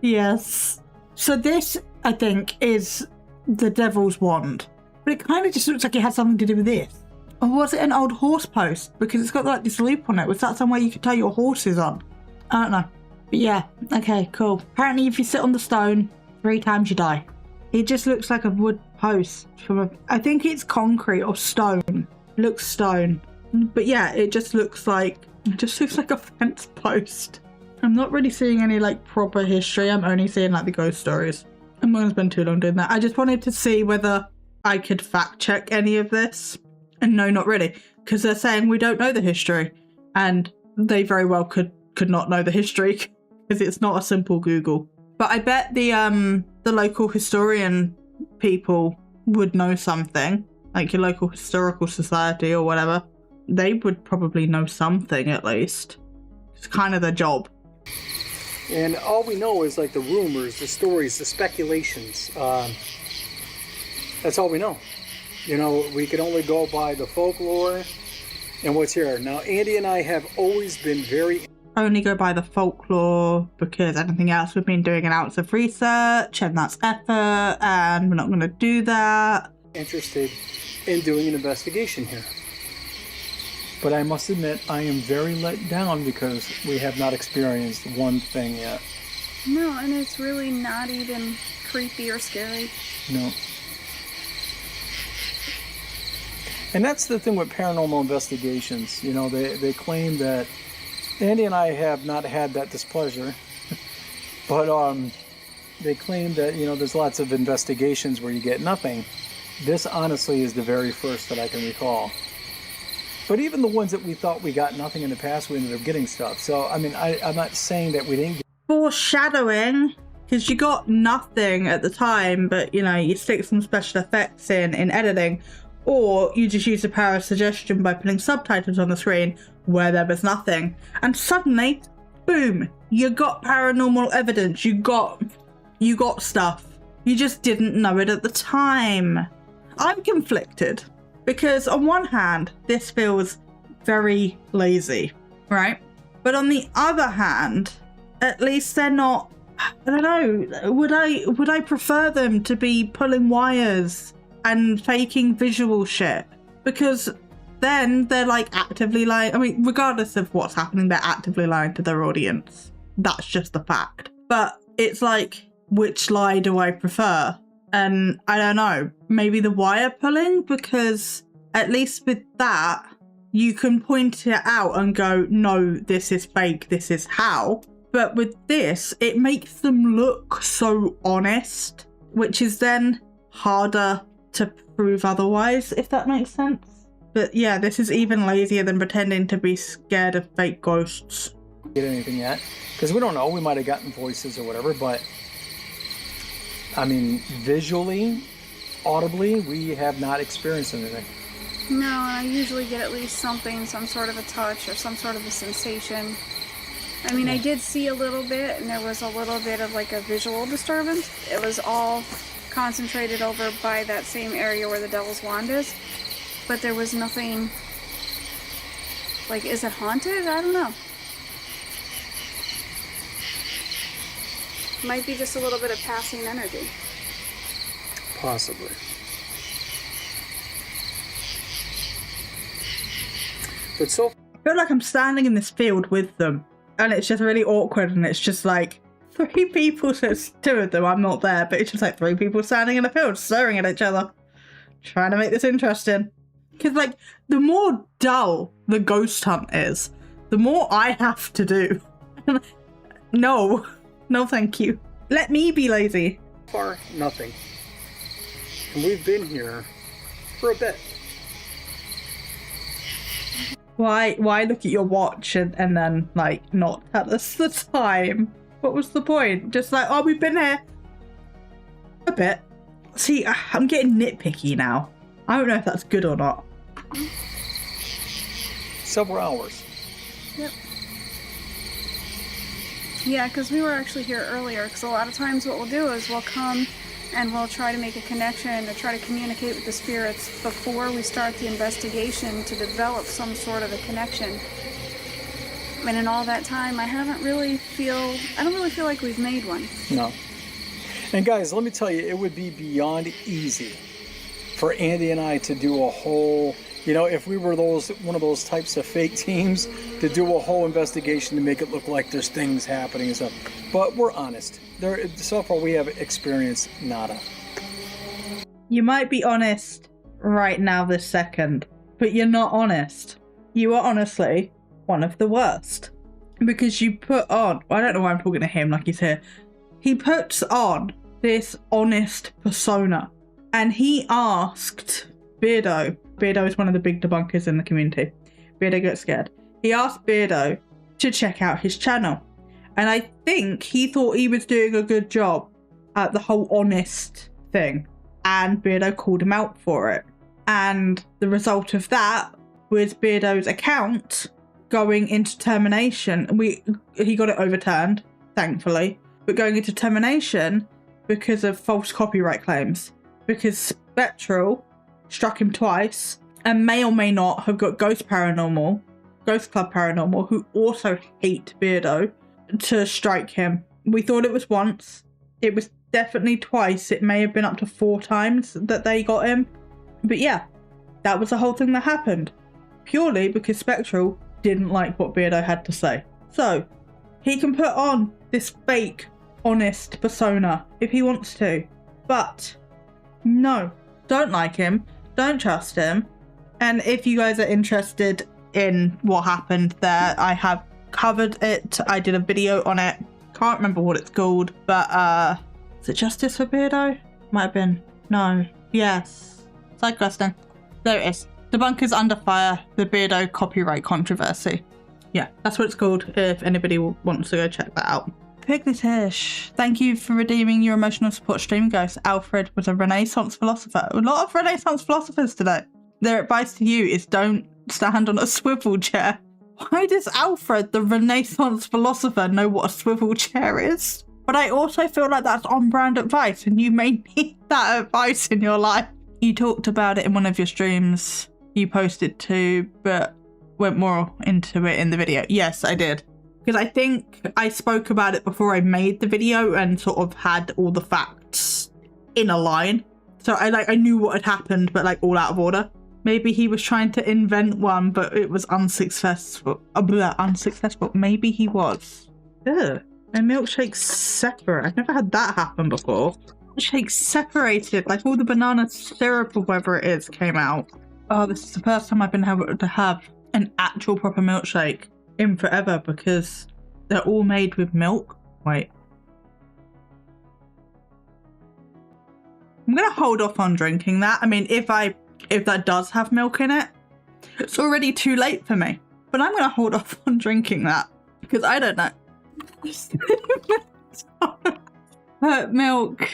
Yes. So this, I think, is the Devil's Wand. But it kind of just looks like it had something to do with this. Or was it an old horse post? Because it's got like this loop on it. Was that somewhere you could tie your horses on? I don't know. But yeah, okay, cool. Apparently if you sit on the stone 3 times you die. It just looks like a wood post from I think it's concrete or stone. Looks stone. But yeah, it just looks like a fence post. I'm not really seeing any like proper history. I'm only seeing like the ghost stories. I'm not gonna spend too long doing that. I just wanted to see whether I could fact check any of this. And no, not really. Because they're saying we don't know the history. And they very well could not know the history. Because it's not a simple Google. But I bet the local historian people would know something. Like your local historical society or whatever. They would probably know something at least. It's kind of their job. And all we know is like the rumors, the stories, the speculations. That's all we know. You know, we can only go by the folklore and what's here. Now, Andy and I have always been very... Only go by the folklore because anything else we've been doing an ounce of research and that's effort and we're not going to do that. Interested in doing an investigation here. But I must admit, I am very let down because we have not experienced one thing yet. No, and it's really not even creepy or scary. No. And that's the thing with paranormal investigations. You know, they claim that Andy and I have not had that displeasure, but they claim that, you know, there's lots of investigations where you get nothing. This honestly is the very first that I can recall. But even the ones that we thought we got nothing in the past, we ended up getting stuff. So, I mean, I'm not saying that we didn't get... Foreshadowing, because you got nothing at the time, but, you know, you stick some special effects in editing, or you just use the power of suggestion by putting subtitles on the screen where there was nothing. And suddenly, boom, you got paranormal evidence, you got stuff. You just didn't know it at the time. I'm conflicted. Because on one hand, this feels very lazy, right? But on the other hand, at least they're not, I don't know, would I prefer them to be pulling wires and faking visual shit? Because then they're like actively lying. I mean, regardless of what's happening, they're actively lying to their audience. That's just the fact. But it's like, which lie do I prefer? And I don't know, maybe the wire pulling, because at least with that, you can point it out and go, no, this is fake, this is how. But with this, it makes them look so honest, which is then harder to prove otherwise, if that makes sense. But yeah, this is even lazier than pretending to be scared of fake ghosts. Get anything yet? Because we don't know, we might have gotten voices or whatever, but I mean, visually, audibly, we have not experienced anything. No, I usually get at least something, some sort of a touch or some sort of a sensation. I mean, I did see a little bit, and there was a little bit of like a visual disturbance. It was all concentrated over by that same area where the Devil's Wand is, but there was nothing, like, is it haunted? I don't know. Might be just a little bit of passing energy. Possibly. But so I feel like I'm standing in this field with them, and it's just really awkward, and it's just like 3 people, so it's 2 of them, I'm not there, but it's just like 3 people standing in a field staring at each other, trying to make this interesting. Because like, the more dull the ghost hunt is, the more I have to do. No thank you. Let me be lazy. far, nothing. And we've been here for a bit. Why look at your watch and then like not tell us the time? What was the point? Just like, oh, we've been here a bit. See, I'm getting nitpicky now. I don't know if that's good or not. Several hours. Yep. Yeah, because we were actually here earlier, because a lot of times what we'll do is we'll come and we'll try to make a connection or try to communicate with the spirits before we start the investigation to develop some sort of a connection. And in all that time, I don't really feel like we've made one. No. And guys, let me tell you, it would be beyond easy for Andy and I to do a whole, you know, if we were one of those types of fake teams, to do a whole investigation to make it look like there's things happening and stuff. But we're honest. So far we have experience nada. You might be honest right now this second, but you're not honest. You are honestly one of the worst. Because you put on, I don't know why I'm talking to him like he's here. He puts on this honest persona. And he asked Beardo is one of the big debunkers in the community. Beardo gets scared. He asked Beardo to check out his channel. And I think he thought he was doing a good job at the whole honest thing. And Beardo called him out for it. And the result of that was Beardo's account going into termination. He got it overturned, thankfully. But going into termination because of false copyright claims. Because Spectral struck him twice and may or may not have got Ghost Club Paranormal, who also hate Beardo, to strike him. We thought it was once. It was definitely twice. It may have been up to 4 times that they got him. But yeah, that was the whole thing that happened. Purely because Spectral didn't like what Beardo had to say. So, he can put on this fake, honest persona if he wants to. But no, don't like him, don't trust him. And if you guys are interested in what happened there, I have covered it. I did a video on it. Can't remember what it's called, but is it Justice for Beardo? Might have been. No. Yes. Side questing. There it is. Debunkers Under Fire, the Beardo copyright controversy. Yeah, that's what it's called if anybody wants to go check that out. Pignitish, thank you for redeeming your emotional support stream, Ghost. Alfred was a Renaissance philosopher. A lot of Renaissance philosophers today. Their advice to you is don't stand on a swivel chair. Why does Alfred, the Renaissance philosopher, know what a swivel chair is? But I also feel like that's on-brand advice, and you may need that advice in your life. You talked about it in one of your streams you posted to, but went more into it in the video. Yes, I did. Because I think I spoke about it before I made the video and sort of had all the facts in a line. So I knew what had happened, but like all out of order. Maybe he was trying to invent one, but it was unsuccessful. Unsuccessful. Maybe he was. Ugh. A milkshake separate. I've never had that happen before. Milkshake separated, like all the banana syrup or whatever it is came out. Oh, this is the first time I've been able to have an actual proper milkshake in forever because they're all made with milk. Wait. I'm gonna hold off on drinking that. I mean, if that does have milk in it, it's already too late for me. But I'm gonna hold off on drinking that because I don't know. Put milk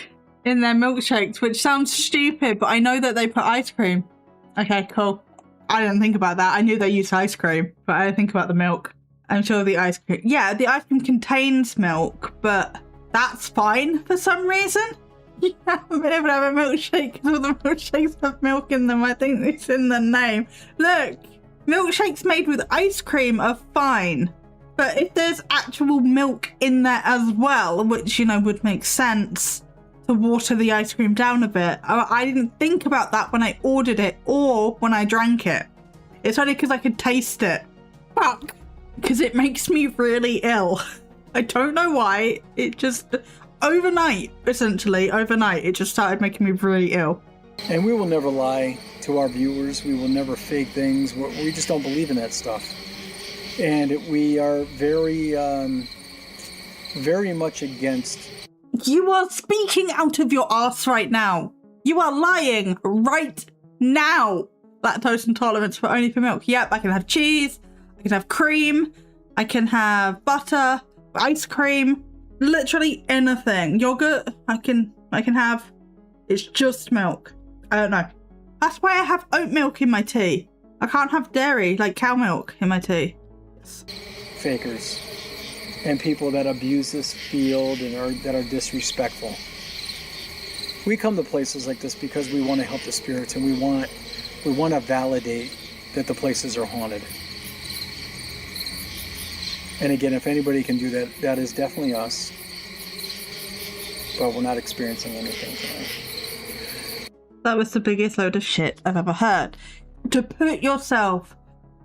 in their milkshakes, which sounds stupid, but I know that they put ice cream. Okay, cool. I didn't think about that. I knew they used ice cream, but I didn't think about the milk. I'm sure the ice cream... Yeah, the ice cream contains milk, but that's fine for some reason. You haven't been able to have a milkshake because all the milkshakes have milk in them. I think it's in the name. Look, milkshakes made with ice cream are fine. But if there's actual milk in there as well, which, you know, would make sense, to water the ice cream down a bit. I didn't think about that when I ordered it or when I drank it. It's only because I could taste it. Fuck. Because it makes me really ill. I don't know why. It just, overnight, essentially, overnight, it just started making me really ill. And we will never lie to our viewers. We will never fake things. We just don't believe in that stuff. And we are very, very much against. You are speaking out of your arse right now. You are lying right now. Lactose intolerance for only for milk. Yep, I can have cheese. I can have cream. I can have butter, ice cream, literally anything. Yogurt, I can have. It's just milk. I don't know. That's why I have oat milk in my tea. I can't have dairy, like cow milk, in my tea. Fakers and people that abuse this field and that are disrespectful. We come to places like this because we want to help the spirits, and we want to validate that the places are haunted. And again, if anybody can do that, that is definitely us. But we're not experiencing anything tonight. That was the biggest load of shit I've ever heard. To put yourself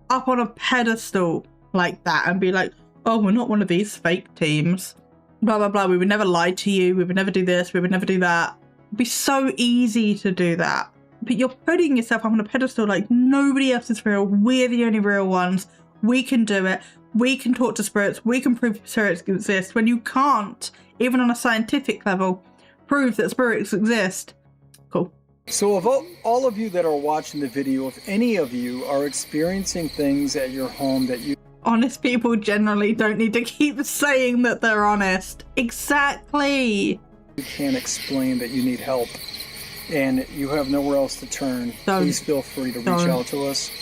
up on a pedestal like that and be like, oh, we're not one of these fake teams. Blah, blah, blah. We would never lie to you. We would never do this. We would never do that. It'd be so easy to do that. But you're putting yourself up on a pedestal like nobody else is real. We're the only real ones. We can do it. We can talk to spirits. We can prove spirits exist when you can't, even on a scientific level, prove that spirits exist. Cool. So of all of you that are watching the video, if any of you are experiencing things at your home that you... Honest people generally don't need to keep saying that they're honest. Exactly. You can't explain that you need help and you have nowhere else to turn, please feel free to reach out to us.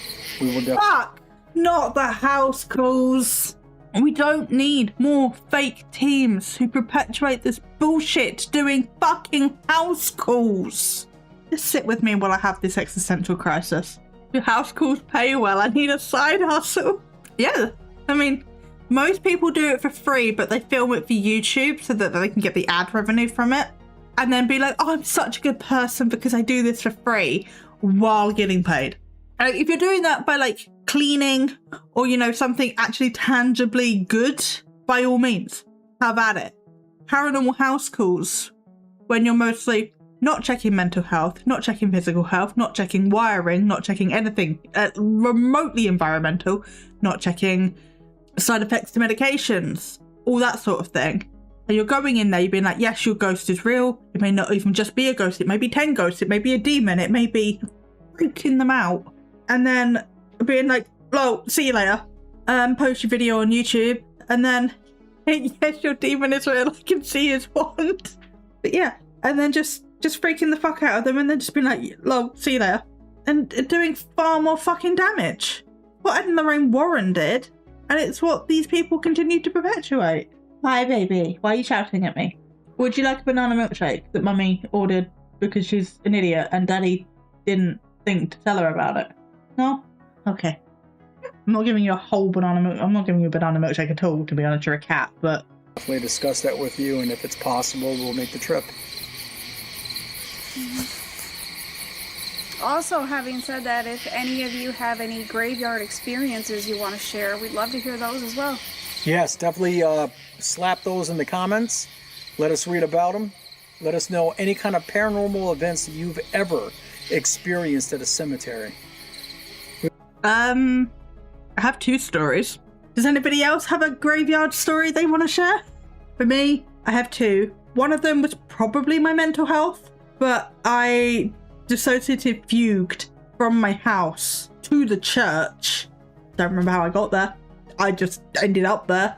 We will definitely... Fuck! Not the house calls. We don't need more fake teams who perpetuate this bullshit doing fucking house calls. Just sit with me while I have this existential crisis. Do house calls pay well? I need a side hustle. Yeah, I mean, most people do it for free, but they film it for YouTube so that they can get the ad revenue from it. And then be like, oh, I'm such a good person because I do this for free while getting paid. If you're doing that by like cleaning or, you know, something actually tangibly good, by all means, have at it. Paranormal house calls, when you're mostly not checking mental health, not checking physical health, not checking wiring, not checking anything remotely environmental, not checking side effects to medications, all that sort of thing. And you're going in there, you're being like, yes, your ghost is real. It may not even just be a ghost. It may be 10 ghosts. It may be a demon. It may be freaking them out. And then being like, oh, see you later. Post your video on YouTube. And then, yes, your demon is real. I can see his wand. But yeah, and then just freaking the fuck out of them and then just being like, lol, see you later. And doing far more fucking damage. What Ed and Lorraine Warren did, and it's what these people continue to perpetuate. Hi, baby. Why are you shouting at me? Would you like a banana milkshake that Mummy ordered because she's an idiot and Daddy didn't think to tell her about it? No? Okay. I'm not giving you a whole banana milk. I'm not giving you a banana milkshake at all, to be honest. You're a cat, but... Definitely discuss that with you, and if it's possible, we'll make the trip. Also, having said that, if any of you have any graveyard experiences you want to share, we'd love to hear those as well. Yes, definitely slap those in the comments. Let us read about them. Let us know any kind of paranormal events you've ever experienced at a cemetery. I have 2 stories. Does anybody else have a graveyard story they want to share? For me, I have 2. One of them was probably my mental health, but I dissociative fugued from my house to the church. Don't remember how I got there. I just ended up there.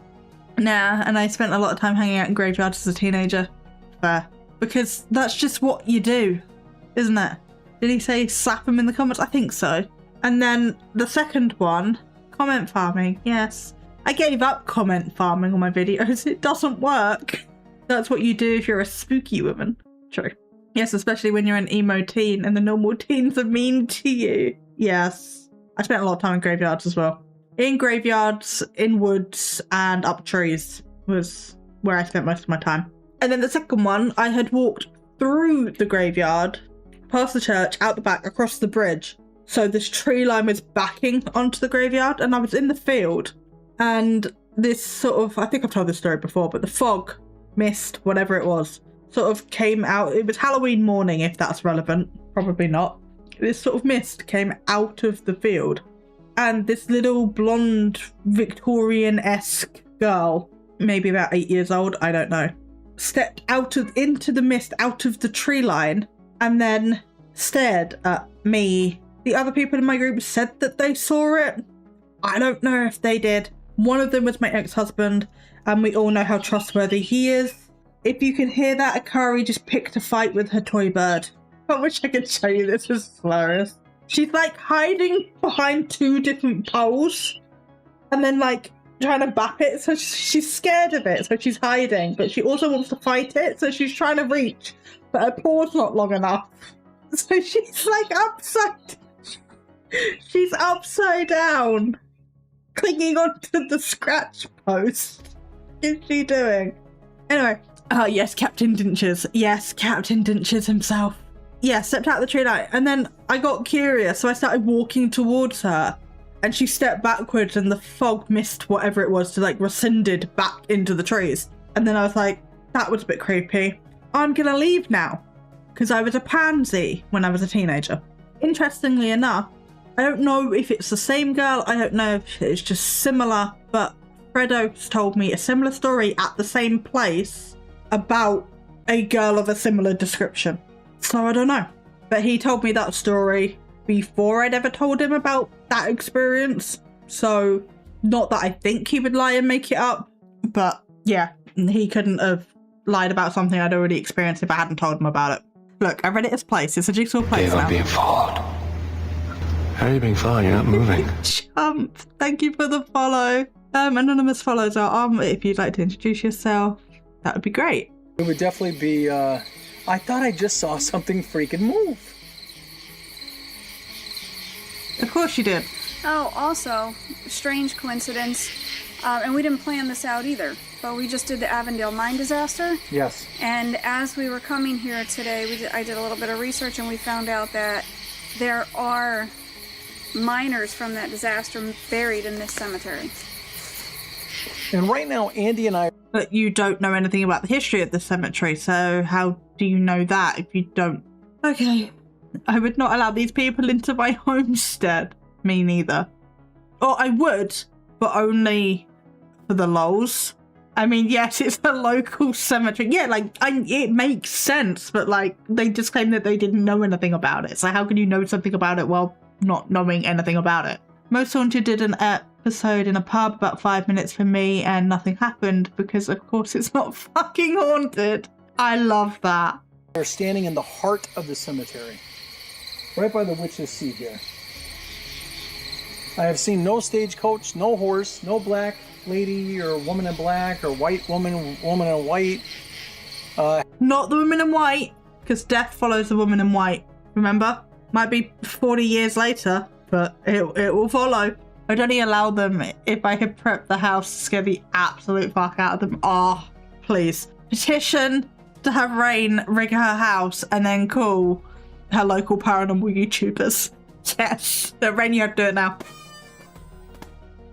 Nah, and I spent a lot of time hanging out in graveyards as a teenager. Fair. Because that's just what you do, isn't it? Did he say slap him in the comments? I think so. And then the second one, comment farming. Yes. I gave up comment farming on my videos. It doesn't work. That's what you do if you're a spooky woman. True. Yes, especially when you're an emo teen and the normal teens are mean to you. Yes. I spent a lot of time in graveyards as well. In graveyards, in woods, and up trees was where I spent most of my time. And then the second one, I had walked through the graveyard, past the church, out the back, across the bridge. So this tree line was backing onto the graveyard, and I was in the field, and this sort of, I think I've told this story before, but the fog, mist, whatever it was, sort of came out. It was Halloween morning, if that's relevant. Probably not. This sort of mist came out of the field, and this little blonde Victorian-esque girl, maybe about 8 years old, I don't know, stepped into the mist, out of the tree line, and then stared at me. The other people in my group said that they saw it. I don't know if they did. One of them was my ex-husband, and we all know how trustworthy he is. If you can hear that, Akari just picked a fight with her toy bird. I wish I could show you this. This is hilarious. She's like hiding behind 2 different poles, and then like trying to bap it. So she's scared of it, so she's hiding, but she also wants to fight it, so she's trying to reach, but her paw's not long enough. So she's like she's upside down, clinging onto the scratch post. What is she doing? Anyway, oh yes, Captain Dinchers. Yes, Captain Dinchers himself. Yeah, stepped out of the tree line, and then I got curious, so I started walking towards her, and she stepped backwards, and the fog mist, whatever it was, to like rescinded back into the trees. And then I was like, that was a bit creepy. I'm gonna leave now, because I was a pansy when I was a teenager. Interestingly enough, I don't know if it's the same girl, I don't know if it's just similar, but Fredo's told me a similar story at the same place about a girl of a similar description. So I don't know. But he told me that story before I'd ever told him about that experience. So not that I think he would lie and make it up, but yeah, he couldn't have lied about something I'd already experienced if I hadn't told him about it. Look, I read it as place. It's a jigsaw place Dave, now. I'm being followed. How are you being followed? You're not moving. Chump, thank you for the follow. Anonymous follows our arm. If you'd like to introduce yourself, that would be great. It would definitely be, I thought I just saw something freaking move. Of course you did. Oh, also, strange coincidence, and we didn't plan this out either, but we just did the Avondale mine disaster. Yes. And as we were coming here today, I did a little bit of research, and we found out that there are miners from that disaster buried in this cemetery. And right now, Andy and I... But you don't know anything about the history of the cemetery, so how do you know that if you don't? Okay. I would not allow these people into my homestead. Me neither. Or I would, but only for the lols. I mean, yes, it's a local cemetery. Yeah, like, it makes sense, but like, they just claim that they didn't know anything about it. So how can you know something about it while not knowing anything about it? Most Haunted did an episode in a pub about 5 minutes from me, and nothing happened because, of course, it's not fucking haunted. I love that. We're standing in the heart of the cemetery, right by the witch's seat here. I have seen no stagecoach, no horse, no black lady or woman in black or white woman in white. Not the woman in white, because death follows the woman in white. Remember? Might be 40 years later, but it will follow. I'd only allow them if I had prepped the house to scare the absolute fuck out of them. Oh, please. Petition to have Rain rig her house and then call her local paranormal YouTubers. Yes. So Rain, you have to do it now.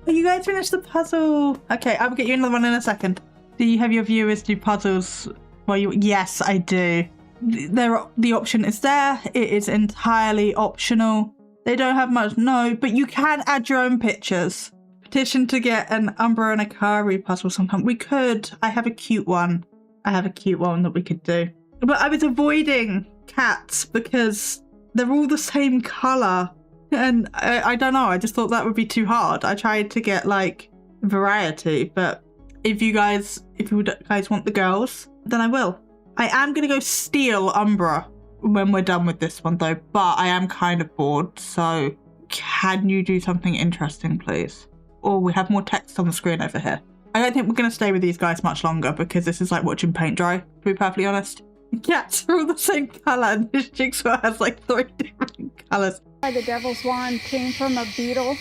Oh, you guys finished the puzzle. Okay, I will get you another one in a second. Do you have your viewers do puzzles? Well, yes, I do. The option is there. It is entirely optional. They don't have much, no, but you can add your own pictures. Petition to get an Umbra and Akari puzzle sometime. We could. I have a cute one. That we could do. But I was avoiding cats because they're all the same colour. And I don't know, I just thought that would be too hard. I tried to get like variety, but if you guys want the girls, then I will. I am going to go steal Umbra when we're done with this one though, but I am kind of bored, so can you do something interesting please? Or we have more text on the screen over here. I don't think we're going to stay with these guys much longer because this is like watching paint dry, to be perfectly honest. Cats are all the same colour and this jigsaw has like 3 different colours. The devil's wand came from a beetle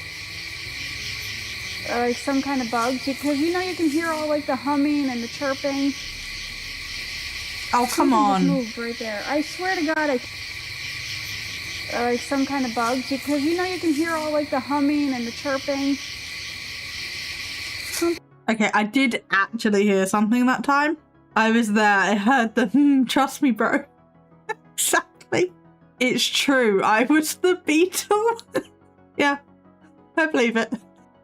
or like some kind of bug, because you know you can hear all like the humming and the chirping. Oh, come Something on. just moved right there. I swear to God, like some kind of bug, because you know you can hear all like the humming and the chirping. Okay, I did actually hear something that time. I was there. I heard the trust me, bro. Exactly. It's true. I was the beetle. Yeah, I believe it.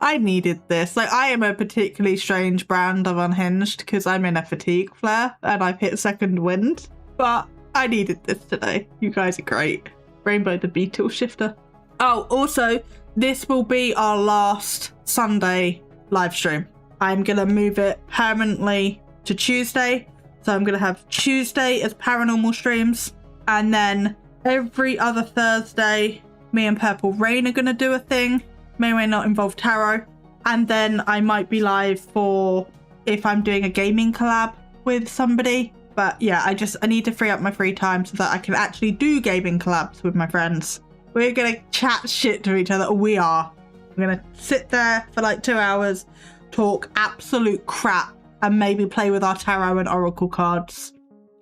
I needed this. Like, I am a particularly strange brand of unhinged because I'm in a fatigue flare and I've hit second wind. But I needed this today. You guys are great. Rainbow the Beetle Shifter. Oh, also, this will be our last Sunday live stream. I'm going to move it permanently to Tuesday. So I'm going to have Tuesday as paranormal streams. And then every other Thursday, me and Purple Rain are going to do a thing. May or may not involve tarot. And then I might be live for if I'm doing a gaming collab with somebody. But yeah, I need to free up my free time so that I can actually do gaming collabs with my friends. We're going to chat shit to each other. We are. We're going to sit there for like 2 hours, talk absolute crap, and maybe play with our tarot and oracle cards.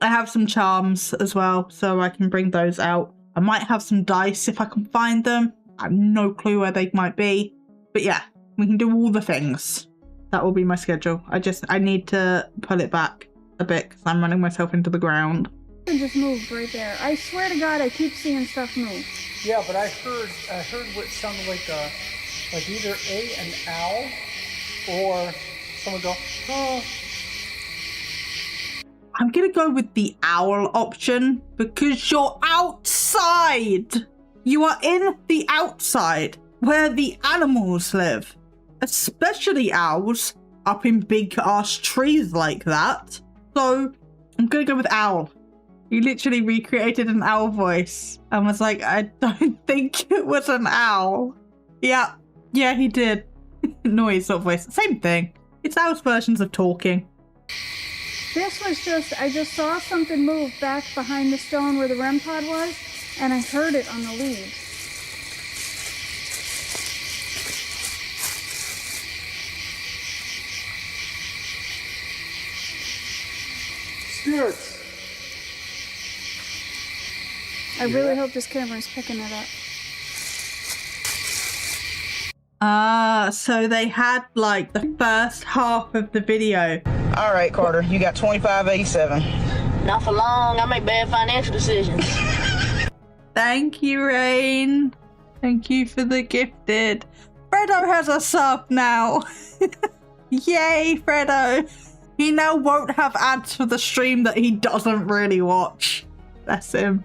I have some charms as well, so I can bring those out. I might have some dice if I can find them. I have no clue where they might be. But yeah, we can do all the things. That will be my schedule. I need to pull it back a bit because I'm running myself into the ground. It just moved right there. I swear to God, I keep seeing stuff move. Yeah, but I heard what sounded like either an owl or someone go, oh. I'm gonna go with the owl option because you're outside. You are in the outside where the animals live, especially owls up in big ass trees like that. So I'm gonna go with owl. You literally recreated an owl voice and was like, I don't think it was an owl. Yeah, he did. Noise, not voice. Same thing. It's owl's versions of talking. This was just, I just saw something move back behind the stone where the REM pod was, and I heard it on the leaves. Spirits. I really hope this camera is picking it up. So they had like the first half of the video. All right, Carter, you got 2587. Not for long. I make bad financial decisions. Thank you, Rain. Thank you for the gifted. Fredo has a sub now. Yay, Fredo. He now won't have ads for the stream that he doesn't really watch. Bless him.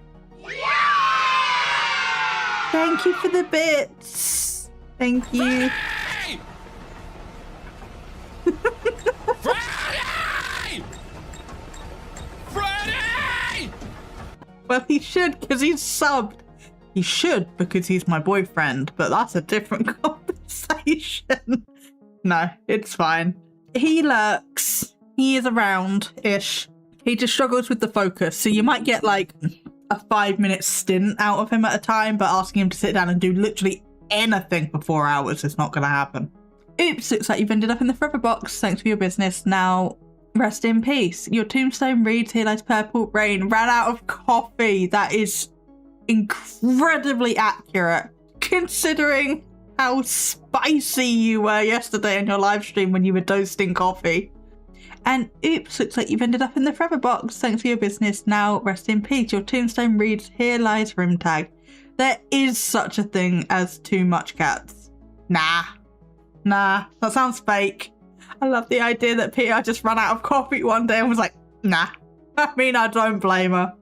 Thank you for the bits. Thank you. Friday! Friday! Well, he should because he's subbed. He should because he's my boyfriend, but that's a different conversation. No, it's fine. He lurks. He is around-ish. He just struggles with the focus, so you might get like a 5-minute stint out of him at a time, but asking him to sit down and do literally anything for 4 hours is not going to happen. Oops, looks like you've ended up in the forever box. Thanks for your business. Now, rest in peace. Your tombstone reads, "Here lies Purple Rain. Ran out of coffee." That is incredibly accurate, considering how spicy you were yesterday on your live stream when you were toasting coffee. And oops, looks like you've ended up in the forever box. Thanks for your business. Now, rest in peace. Your tombstone reads, "Here lies room tag." There is such a thing as too much cats. Nah, that sounds fake. I love the idea that Peter just ran out of coffee one day and was like, nah. I mean, I don't blame her.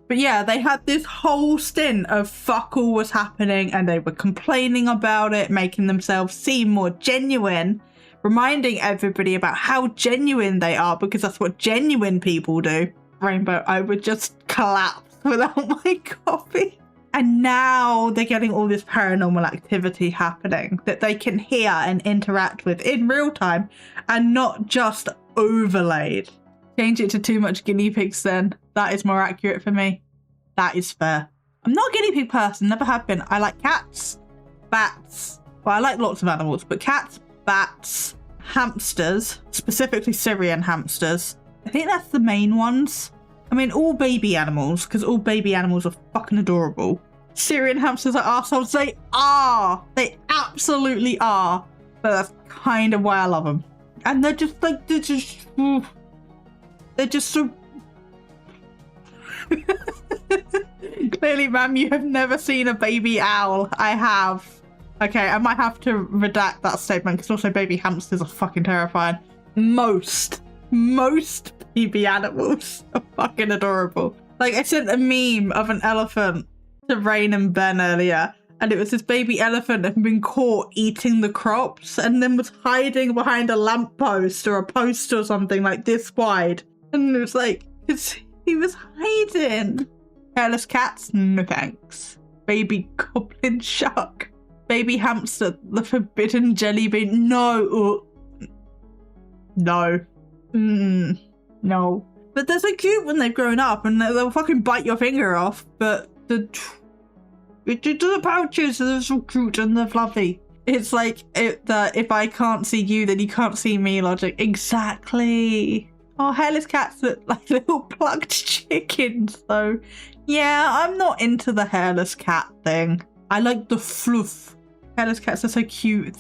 But yeah, they had this whole stint of fuck all was happening and they were complaining about it, making themselves seem more genuine, reminding everybody about how genuine they are because that's what genuine people do. Rainbow, I would just collapse without my coffee. And now they're getting all this paranormal activity happening that they can hear and interact with in real time and not just overlaid. Change it to too much guinea pigs then. That is more accurate for me. That is fair. I'm not a guinea pig person, never have been. I like cats, bats. Well, I like lots of animals, but cats, bats, hamsters, specifically Syrian hamsters. I think that's the main ones. I mean, all baby animals, because all baby animals are fucking adorable. Syrian hamsters are arseholes. They are. They absolutely are. But that's kind of why I love them. And they're just like, they're just so... Clearly, ma'am, you have never seen a baby owl. I have. Okay, I might have to redact that statement because also baby hamsters are fucking terrifying. Most baby animals are fucking adorable. Like, I sent a meme of an elephant to Rain and Ben earlier, and it was this baby elephant that had been caught eating the crops and then was hiding behind a lamppost or a post or something like this wide. And it was like, he was hiding. Hairless cats? No thanks. Baby goblin shark. Baby hamster, the forbidden jelly bean. No. No. No. But they're so cute when they've grown up and they'll fucking bite your finger off. But the pouches, they're so cute and they're fluffy. It's like if I can't see you, then you can't see me logic. Exactly. Oh, hairless cats look like little plucked chickens, though. Yeah, I'm not into the hairless cat thing. I like the fluff. Hairless cats are so cute.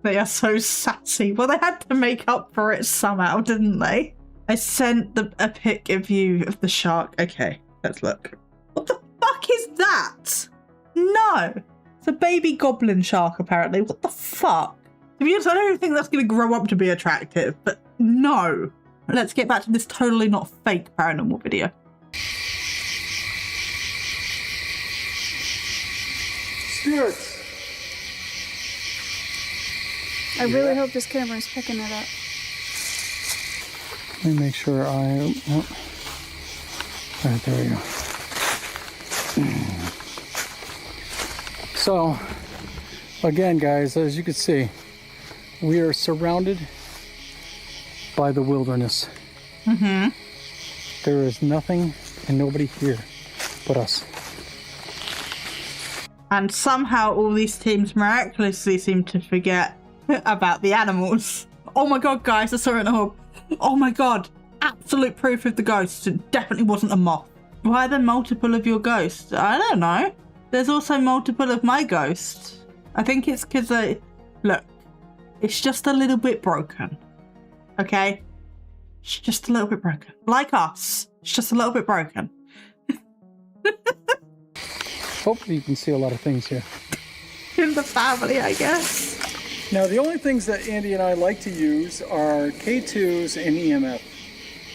They are so sassy. Well, they had to make up for it somehow, didn't they? I sent a pic of you of the shark. Okay, let's look. What the fuck is that? No. It's a baby goblin shark, apparently. What the fuck? To be honest, I don't think that's going to grow up to be attractive, but no. Let's get back to this totally not fake paranormal video. Spirits. I really hope this camera is picking it up. Let me make sure I... Oh. All right, there we go. So, again, guys, as you can see, we are surrounded by the wilderness. Mm-hmm. There is nothing and nobody here but us. And somehow all these teams miraculously seem to forget about the animals. Oh my god, guys, I saw it in a hub. Oh my god, absolute proof of the ghost. It definitely wasn't a moth. Why are there multiple of your ghosts? I don't know. There's also multiple of my ghosts. I think it's because look, it's just a little bit broken. Okay? It's just a little bit broken. Like us, it's just a little bit broken. Hopefully you can see a lot of things here. In the family, I guess. Now, the only things that Andy and I like to use are K2s and EMF.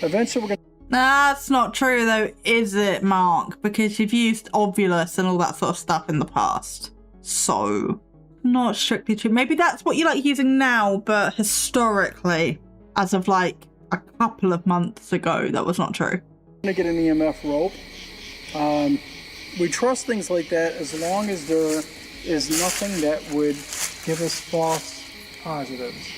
Eventually we're going to... That's not true though, is it, Mark? Because you've used Ovulus and all that sort of stuff in the past. So, not strictly true. Maybe that's what you like using now, but historically, as of like a couple of months ago, that was not true. I'm going to get an EMF rope. We trust things like that as long as there is nothing that would give us false positives.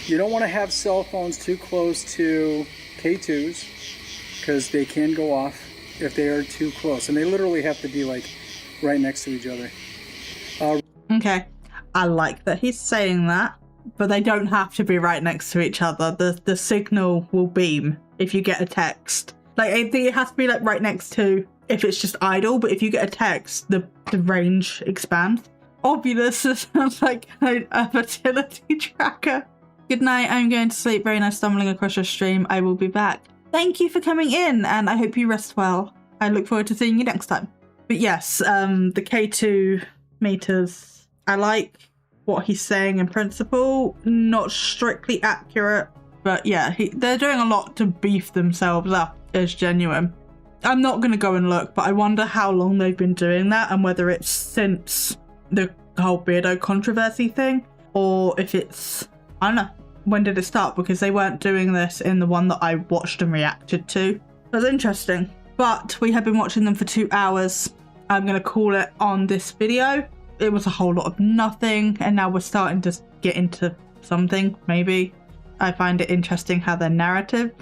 You don't want to have cell phones too close to K2s because they can go off if they are too close, and they literally have to be like right next to each other. Okay, I like that he's saying that, but they don't have to be right next to each other. The signal will beam if you get a text. Like, I think it has to be like right next to if it's just idle, but if you get a text, the range expands. Ovulus sounds like a fertility tracker. Good night, I'm going to sleep. Very nice stumbling across your stream. I will be back. Thank you for coming in, and I hope you rest well. I look forward to seeing you next time. But yes, the K2 meters, I like what he's saying in principle. Not strictly accurate, but yeah, they're doing a lot to beef themselves up as genuine. I'm not going to go and look, but I wonder how long they've been doing that and whether it's since the whole beardo controversy thing, or if it's, I don't know, when did it start? Because they weren't doing this in the one that I watched and reacted to. That's interesting. But we have been watching them for 2 hours. I'm going to call it on this video. It was a whole lot of nothing, and now we're starting to get into something, maybe. I find it interesting how their narrative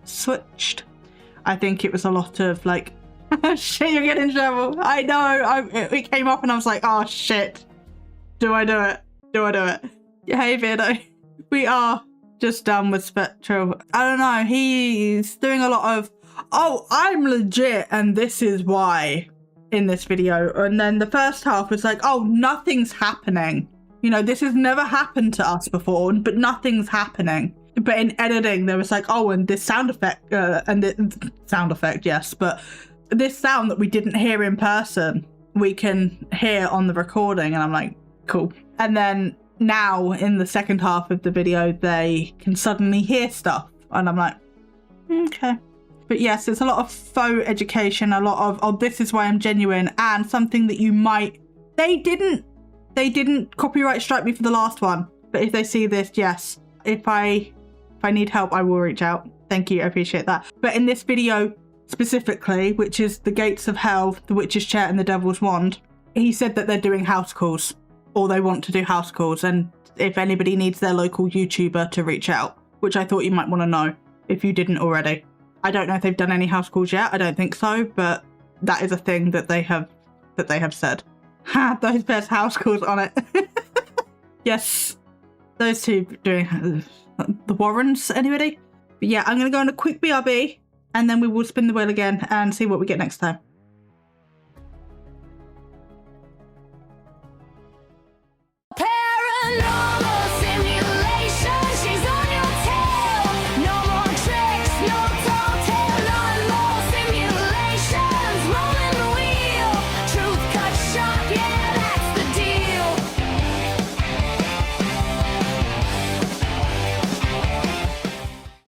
switched. I think it was a lot of like, shit, you're getting in trouble. I know. It came up and I was like, oh shit. Do I do it? Do I do it? Hey, Beardo. We are just done with Spectral. I don't know. He's doing a lot of oh, I'm legit and this is why in this video. And then the first half was like, oh, nothing's happening. You know, this has never happened to us before, but nothing's happening. But in editing, there was like, oh, and this sound effect, and the sound effect, yes, but this sound that we didn't hear in person, we can hear on the recording. And I'm like, cool. And then now in the second half of the video, they can suddenly hear stuff. And I'm like, okay. But yes, it's a lot of faux education, a lot of, oh, this is why I'm genuine, and something that you might, they didn't copyright strike me for the last one. But if they see this, yes, if I need help, I will reach out. Thank you, I appreciate that. But in this video specifically, which is the gates of hell, the witch's chair and the devil's wand, he said that they're doing house calls, or they want to do house calls, and if anybody needs their local YouTuber to reach out, which I thought you might want to know if you didn't already. I don't know if they've done any house calls yet. I don't think so, but that is a thing that they have said. Ha, those best house calls on it. Yes, those two doing the Warrens, anybody? But yeah, I'm going to go on a quick BRB and then we will spin the wheel again and see what we get next time.